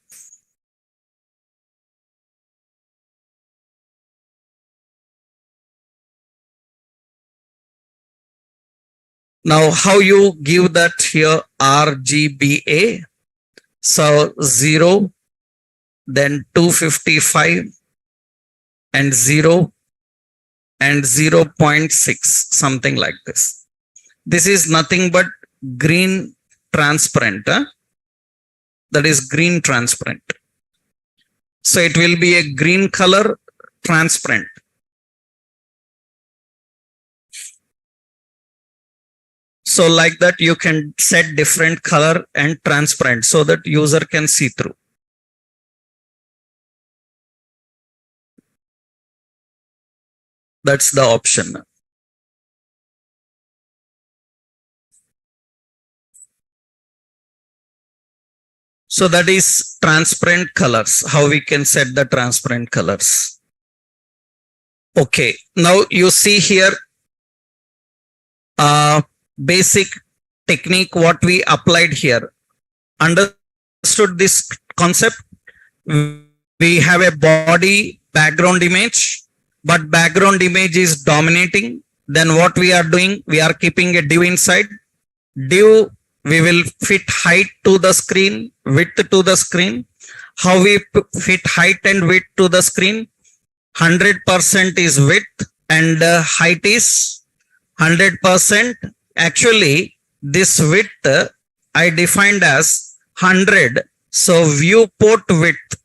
Now, how you give that here? RGBA. So 0, then 255, and 0, and 0.6, something like this. This is nothing but green transparent. That is green transparent. So it will be a green color transparent. So like that, you can set different color and transparent so that user can see through. That's the option. So that is transparent colors, how we can set the transparent colors. Okay, now you see here basic technique what we applied here. Understood this concept? We have a body background image, but background image is dominating. Then what we are doing, we are keeping a div inside. Div, we will fit height to the screen, width to the screen. How we fit height and width to the screen? 100% is width and height is 100%. Actually, this width I defined as 100. So viewport width.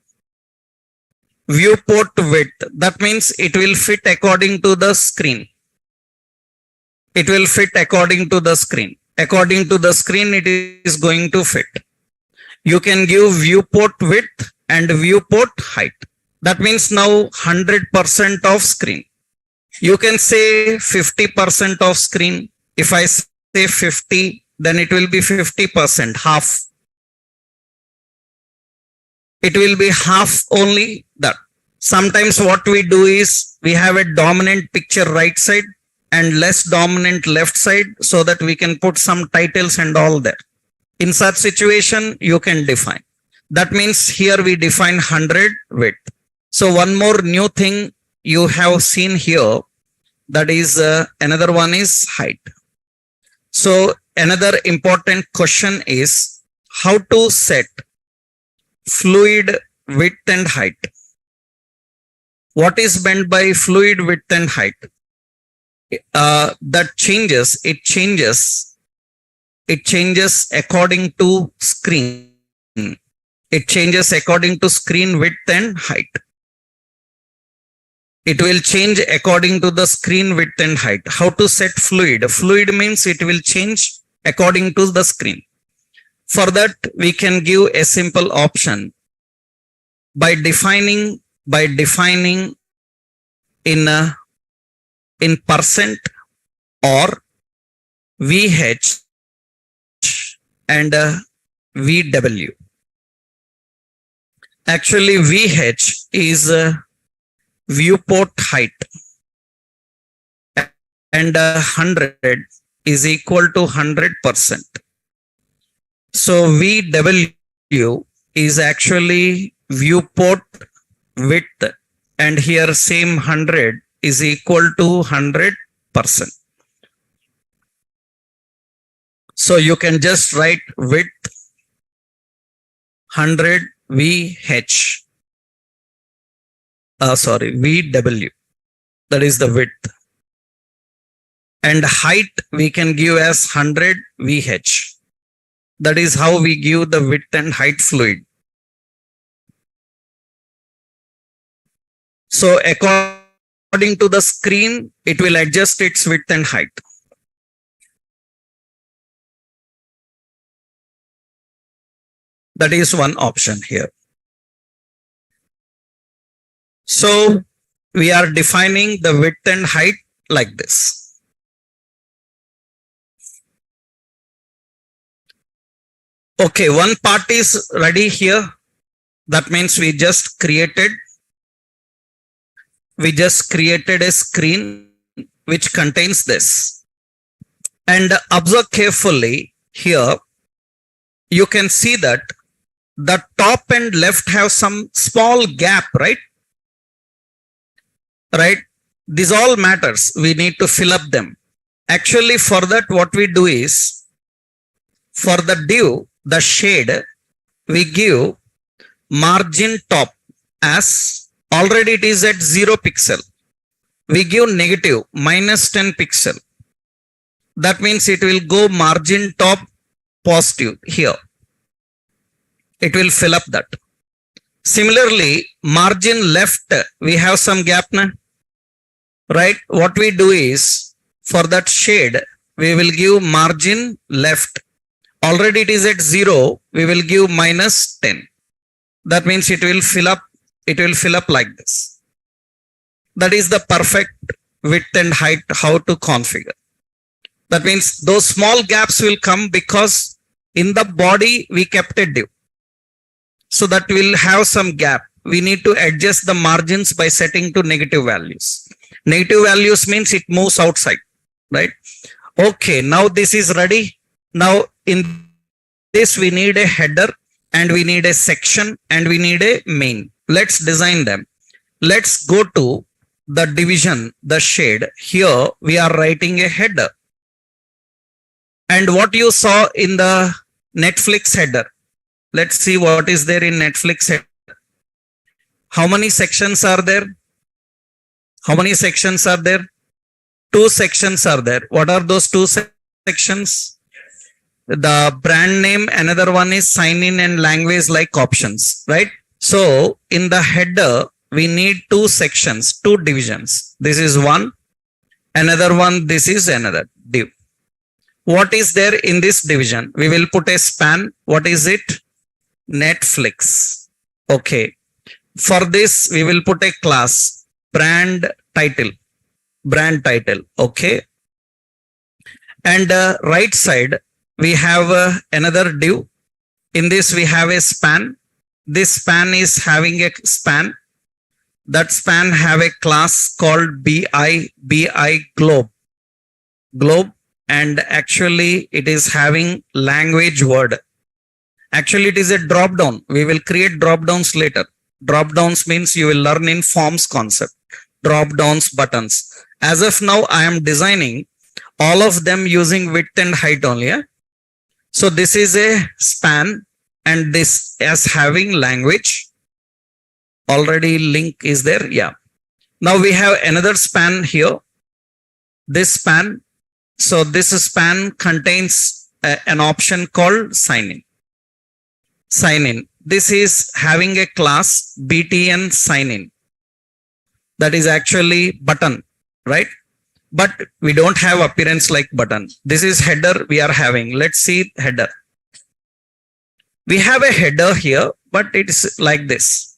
Viewport width. That means it will fit according to the screen. It will fit according to the screen. According to the screen, it is going to fit. You can give viewport width and viewport height. That means now 100% of screen. You can say 50% of screen. If I say 50, then it will be 50%, half. It will be half only that. Sometimes what we do is we have a dominant picture right side and less dominant left side so that we can put some titles and all that. In such situation, you can define. That means here we define 100 width. So one more new thing you have seen here, that is another one is height. So another important question is how to set fluid width and height. What is meant by fluid width and height? That changes, it changes according to screen. It changes according to screen width and height. It will change according to the screen width and height. How to set fluid? Fluid means it will change according to the screen. For that, we can give a simple option by defining in percent or VH and VW. Actually, VH is viewport height and 100 is equal to 100%. So VW is actually viewport width and here same 100 is equal to 100%. So you can just write width 100 VH. VW. That is the width. And height we can give as 100 VH. That is how we give the width and height fluid. So according to the screen, it will adjust its width and height. That is one option here. So we are defining the width and height like this. Okay, one part is ready here. That means we just created a screen which contains this. And observe carefully here. You can see that the top and left have some small gap, right? Right? This all matters. We need to fill up them. Actually, for that, what we do is, for the div, the shade, we give margin top as already it is at 0 pixel. We give negative -10 pixel. That means it will go margin top positive here. It will fill up that. Similarly, margin left, we have some gap now. Right? What we do is, for that shade, we will give margin left. Already it is at 0. We will give minus 10. That means it will fill up. It will fill up like this. That is the perfect width and height how to configure. That means those small gaps will come because in the body we kept a div. So that will have some gap. We need to adjust the margins by setting to negative values. Negative values means it moves outside, right? Okay, now this is ready. Now in this we need a header and we need a section and we need a main. Let's design them. Let's go to the division, the shade. Here we are writing a header. And what you saw in the Netflix header. Let's see what is there in Netflix header. How many sections are there? How many sections are there? 2 sections are there. What are those 2 sections? The brand name, another one is sign in and language like options, right? So in the header, we need 2 sections, 2 divisions. This is one, another one, this is another div. What is there in this division? We will put a span. What is it? Netflix. Okay. For this, we will put a class, brand title. Okay. And right side, we have another div. In this, we have a span. This span is having a span. That span have a class called BI globe. And actually it is having language word. Actually, it is a drop down. We will create drop downs later. Drop downs means you will learn in forms concept. Drop downs, buttons. As of now, I am designing all of them using width and height only. Yeah? So this is a span and this as having language. Already link is there. Yeah. Now we have another span here. This span. So this span contains an option called sign in. Sign in. This is having a class BTN sign in. That is actually button, right? But we don't have appearance like button. This is header we are having. Let's see header. We have a header here, but it's like this.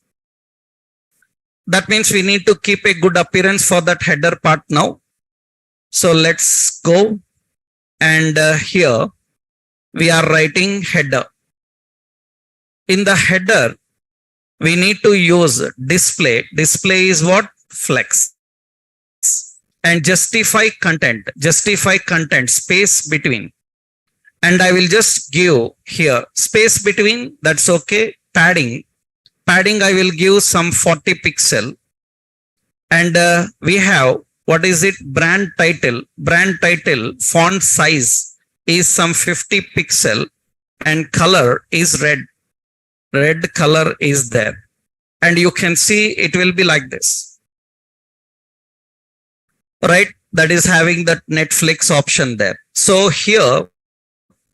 That means we need to keep a good appearance for that header part now. So let's go and here we are writing header. In the header, we need to use display. Display is what? Flex. And justify content. Justify content, space between. And I will just give here space between. That's okay. Padding. Padding I will give some 40 pixel. And we have, what is it? Brand title. Brand title font size is some 50 pixel and color is red. Red color is there. And you can see it will be like this. Right? That is having that Netflix option there. So here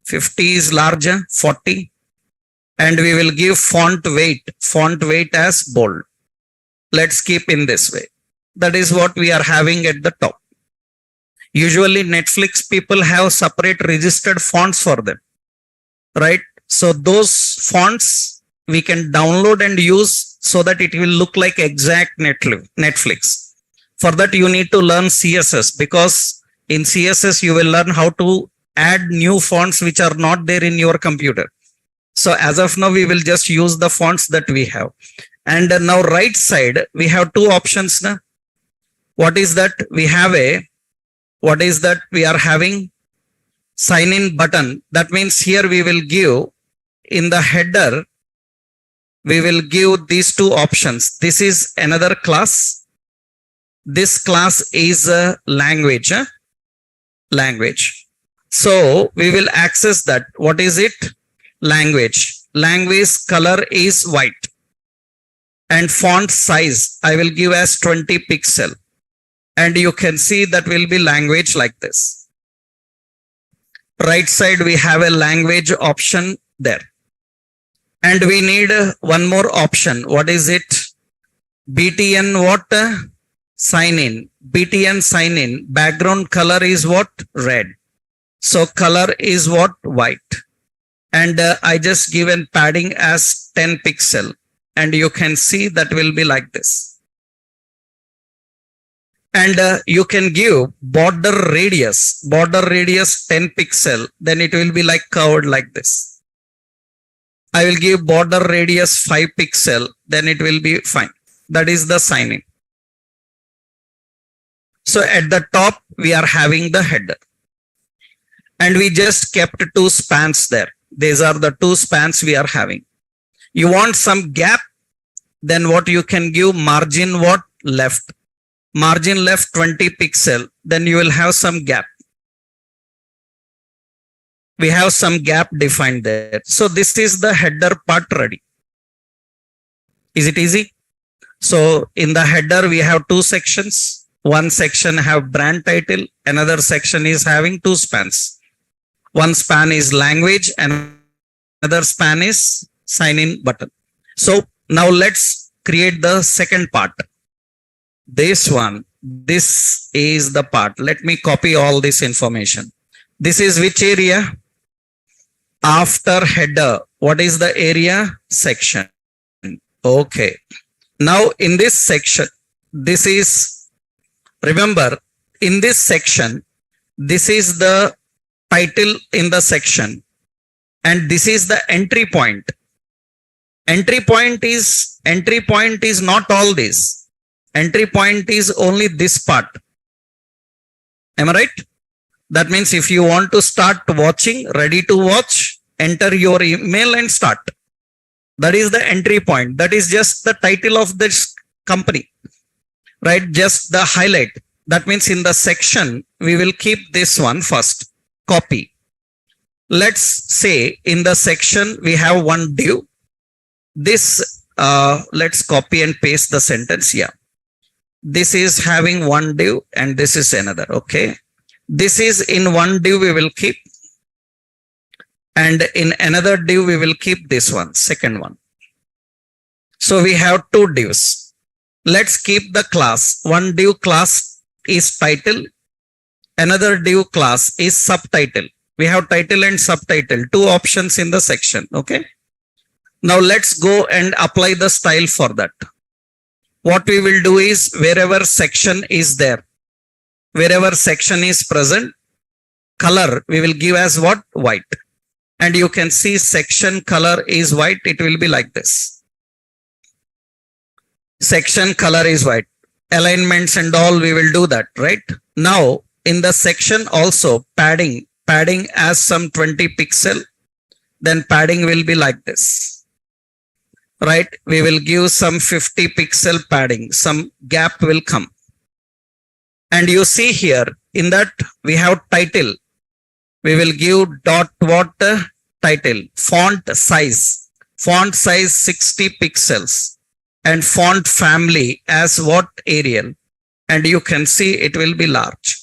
50 is larger, 40. And we will give font weight as bold. Let's keep in this way. That is what we are having at the top. Usually Netflix people have separate registered fonts for them, right? So those fonts we can download and use so that it will look like exact Netflix. For that you need to learn CSS, because in CSS you will learn how to add new fonts which are not there in your computer. So as of now, we will just use the fonts that we have. And now right side, we have 2 options. Now. What is that? We have what is that? We are having sign in button. That means here we will give in the header, we will give these 2 options. This is another class. This class is a language. Language. So we will access that. What is it? Language. Language color is white. And font size I will give as 20 pixel. And you can see that will be language like this. Right side we have a language option there. And we need one more option. What is it? BTN what? Sign in. BTN sign in. Background color is what? Red. So color is what? White. And I just given padding as 10 pixel. And you can see that will be like this. And you can give border radius 10 pixel. Then it will be like curved like this. I will give border radius 5 pixel. Then it will be fine. That is the sign in. So at the top, we are having the header. And we just kept two spans there. These are the two spans we are having. You want some gap, then what you can give margin what? Left. Margin left 20 pixel, then you will have some gap. We have some gap defined there. So this is the header part ready. Is it easy? So in the header, we have two sections. One section have brand title. Another section is having two spans. One span is language and another span is sign in button. So now let's create the second part. This one, this is the part. Let me copy all this information. This is which area? After header. What is the area? Section. Okay. Now in this section, this is, remember, in this section, this is the title in the section. And this is the entry point. Entry point is not all this. Entry point is only this part. Am I right? That means if you want to start watching, ready to watch, enter your email and start. That is the entry point. That is just the title of this company, right? Just the highlight. That means in the section, we will keep this one first. Copy. Let's say in the section, we have one div. This, let's copy and paste the sentence. Yeah. This is having one div and this is another. Okay. This is in one div we will keep. And in another div we will keep this one, second one. So we have two divs. Let's keep the class. One div class is title. Another div class is subtitle. We have title and subtitle, two options in the section. Okay. Now let's go and apply the style for that. What we will do is wherever section is there, wherever section is present, color we will give as what? White. And you can see section color is white. It will be like this. Section color is white. Alignments and all we will do that, right? Now in the section also padding as some 20 pixel, then padding will be like this. Right, we will give some 50 pixel padding, some gap will come. And you see here in that we have title. We will give dot what title, font size 60 pixels and font family as what? Arial. And you can see it will be large.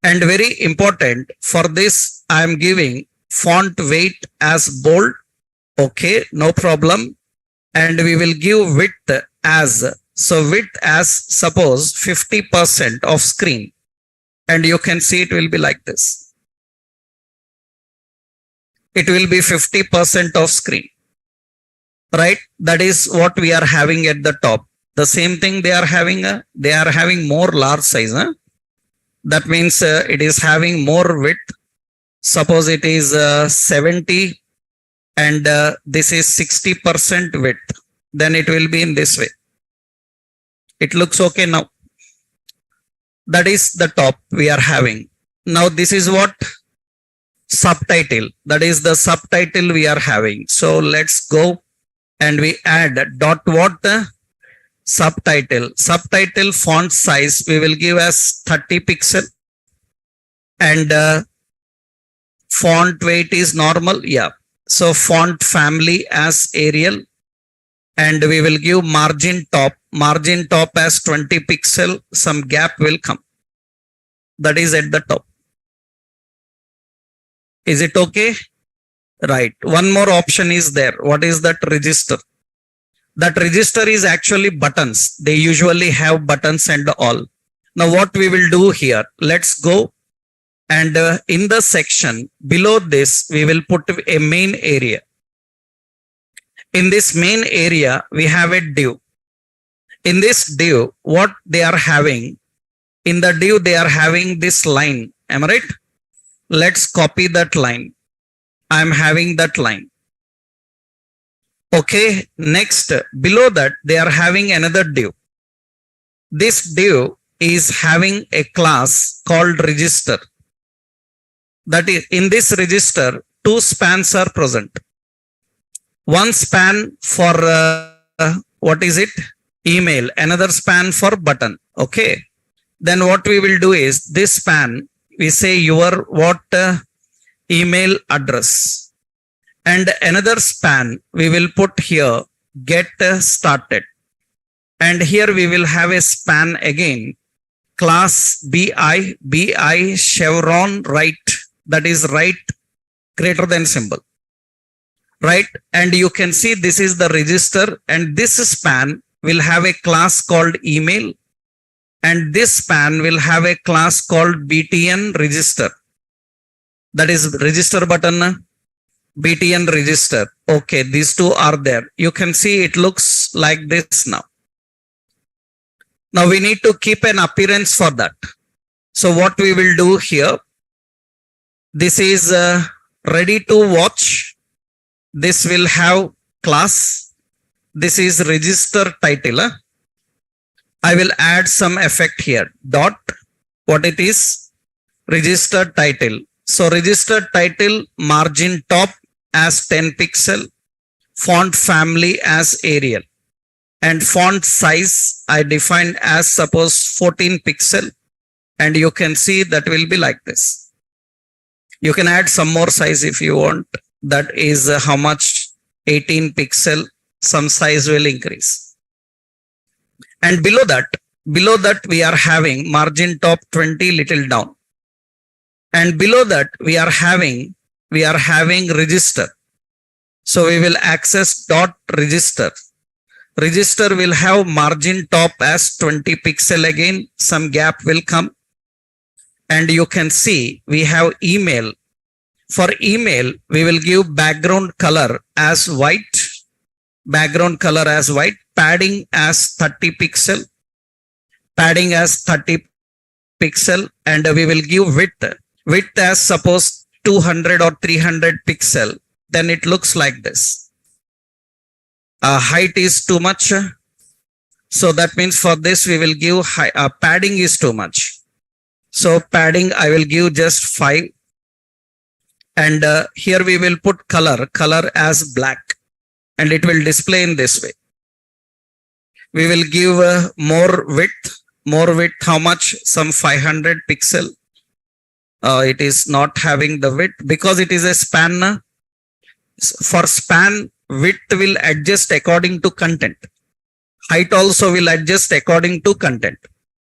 And very important for this, I am giving font weight as bold. Okay, no problem. And we will give width as, so width as suppose 50% of screen. And you can see it will be like this. It will be 50% of screen. Right? That is what we are having at the top. The same thing they are having more large size. Huh? That means it is having more width. Suppose it is 70 and this is 60% width, then it will be in this way. It looks okay now. That is the top we are having. Now this is what? Subtitle. That is the subtitle we are having. So let's go and we add dot what? Subtitle. Subtitle font size we will give as 30 pixel and font weight is normal. Yeah. So font family as Arial and we will give margin top as 20 pixel. Some gap will come. That is at the top. Is it okay? Right. One more option is there. What is that? Register. That register is actually buttons. They usually have buttons and all. Now what we will do here? Let's go And in the section below this, we will put a main area. In this main area, we have a div. In this div, what they are having, in the div, they are having this line. Am I right? Let's copy that line. I'm having that line. Okay. Next, below that, they are having another div. This div is having a class called register. That is, in this register, two spans are present. One span for what is it? Email. Another span for button. Okay. Then what we will do is this span, we say your what email address. And another span we will put here get started. And here we will have a span again. Class bi chevron right. That is right greater than symbol. Right. And you can see this is the register, and this span will have a class called email, and this span will have a class called btn register. That is register button, btn register. Okay, these two are there. You can see it looks like this now. Now we need to keep an appearance for that. So what we will do here, this is ready to watch. This will have class. This is register title. I will add some effect here. Dot, what it is? Register title. So register title, margin top as 10 pixel, font family as Arial, and font size I defined as suppose 14 pixel. And you can see that will be like this. You can add some more size if you want. That is how much? 18 pixel. Some size will increase. And below that we are having margin top 20 little down. And below that we are having register. So we will access dot register. Register will have margin top as 20 pixel again. Some gap will come. And you can see we have email. For email, we will give background color as white. Background color as white. Padding as 30 pixel. Padding as 30 pixel. And we will give width. Width as suppose 200 or 300 pixel. Then it looks like this. Height is too much. So that means for this we will give padding is too much. So padding I will give just 5. And here we will put color as black, and it will display in this way. We will give more width, how much? Some 500 pixel. It is not having the width because it is a span. For span, width will adjust according to content. Height also will adjust according to content.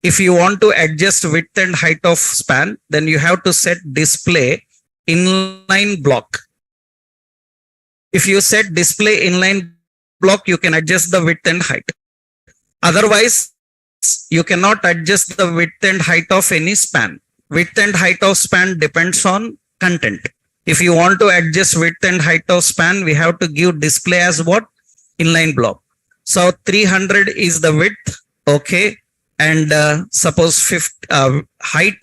If you want to adjust width and height of span, then you have to set display inline block. If you set display inline block, you can adjust the width and height. Otherwise, you cannot adjust the width and height of any span. Width and height of span depends on content. If you want to adjust width and height of span, we have to give display as what? Inline block. So 300 is the width. Okay. And suppose height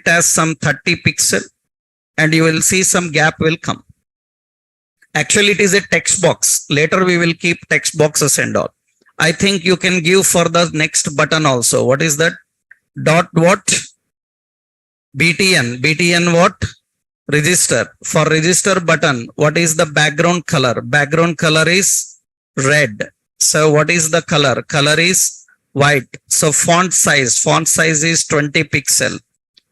as some 30 pixel. And you will see some gap will come. Actually, it is a text box. Later we will keep text boxes and all. I think you can give for the next button also. What is that? Dot what? BTN. BTN what? Register. For register button, what is the background color? Background color is red. So what is the color? Color is white. So font size is 20 pixel.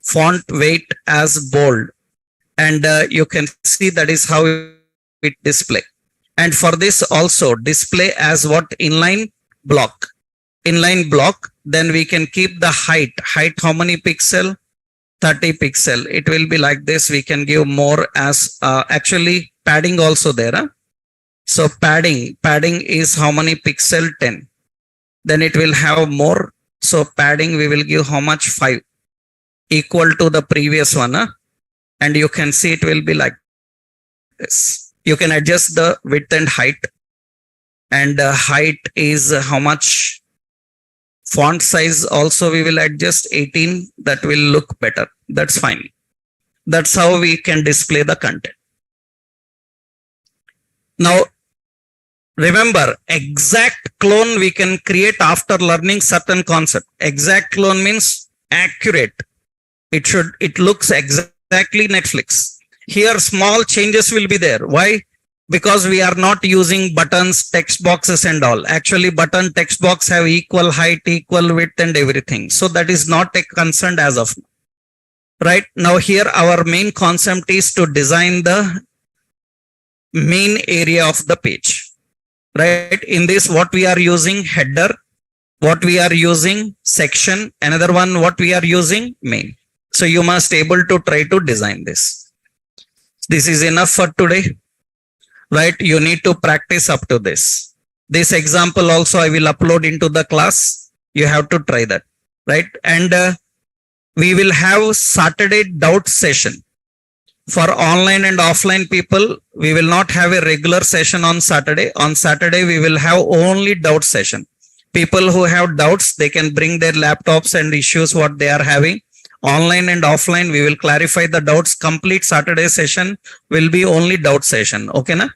Font weight as bold. And you can see that is how it display. And for this also display as what? Inline block. Inline block. Then we can keep the height. Height how many pixel? 30 pixel. It will be like this. We can give more as actually padding also there. Huh? So padding is how many pixel? 10. Then it will have more. So padding we will give how much? 5. equal to the previous one, and you can see it will be like this. You can adjust the width and height, and height is how much. Font size also we will adjust 18. That will look better. That's fine. That's how we can display the content. Now, remember, exact clone we can create after learning certain concept. Exact clone means accurate. It looks exactly Netflix. Here, small changes will be there. Why? Because we are not using buttons, text boxes and all. Actually, button, text box have equal height, equal width and everything. So that is not a concern as of now. Right now, here our main concept is to design the main area of the page. Right? In this, what we are using header, what we are using section, another one, what we are using main. So you must able to try to design this. This is enough for today. Right? You need to practice up to this. This example also I will upload into the class. You have to try that. Right? And we will have Saturday doubt session. For online and offline people, we will not have a regular session on Saturday. On Saturday, we will have only doubt session. People who have doubts, they can bring their laptops and issues what they are having. Online and offline, we will clarify the doubts. Complete Saturday session will be only doubt session. Okay, na?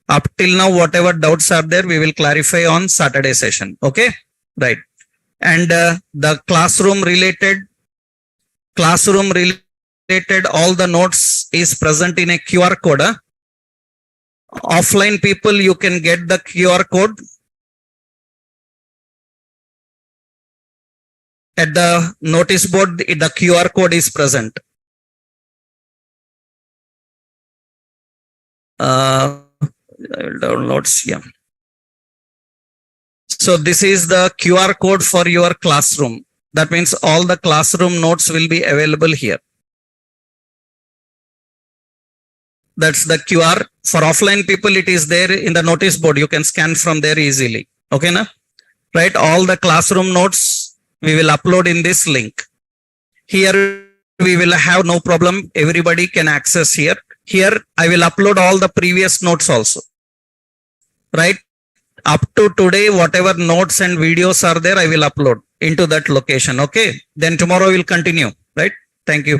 Up till now, whatever doubts are there, we will clarify on Saturday session. Okay, right. And the classroom related, all the notes is present in a QR code. Offline people, you can get the QR code at the notice board. The QR code is present. I will download. Yeah. So this is the QR code for your classroom. That means all the classroom notes will be available here. That's the QR. For offline people, it is there in the notice board. You can scan from there easily. Okay, na? Right? All the classroom notes we will upload in this link. Here we will have no problem. Everybody can access here. Here I will upload all the previous notes also. Right? Up to today, whatever notes and videos are there, I will upload into that location. Okay. Then tomorrow we'll continue. Right? Thank you.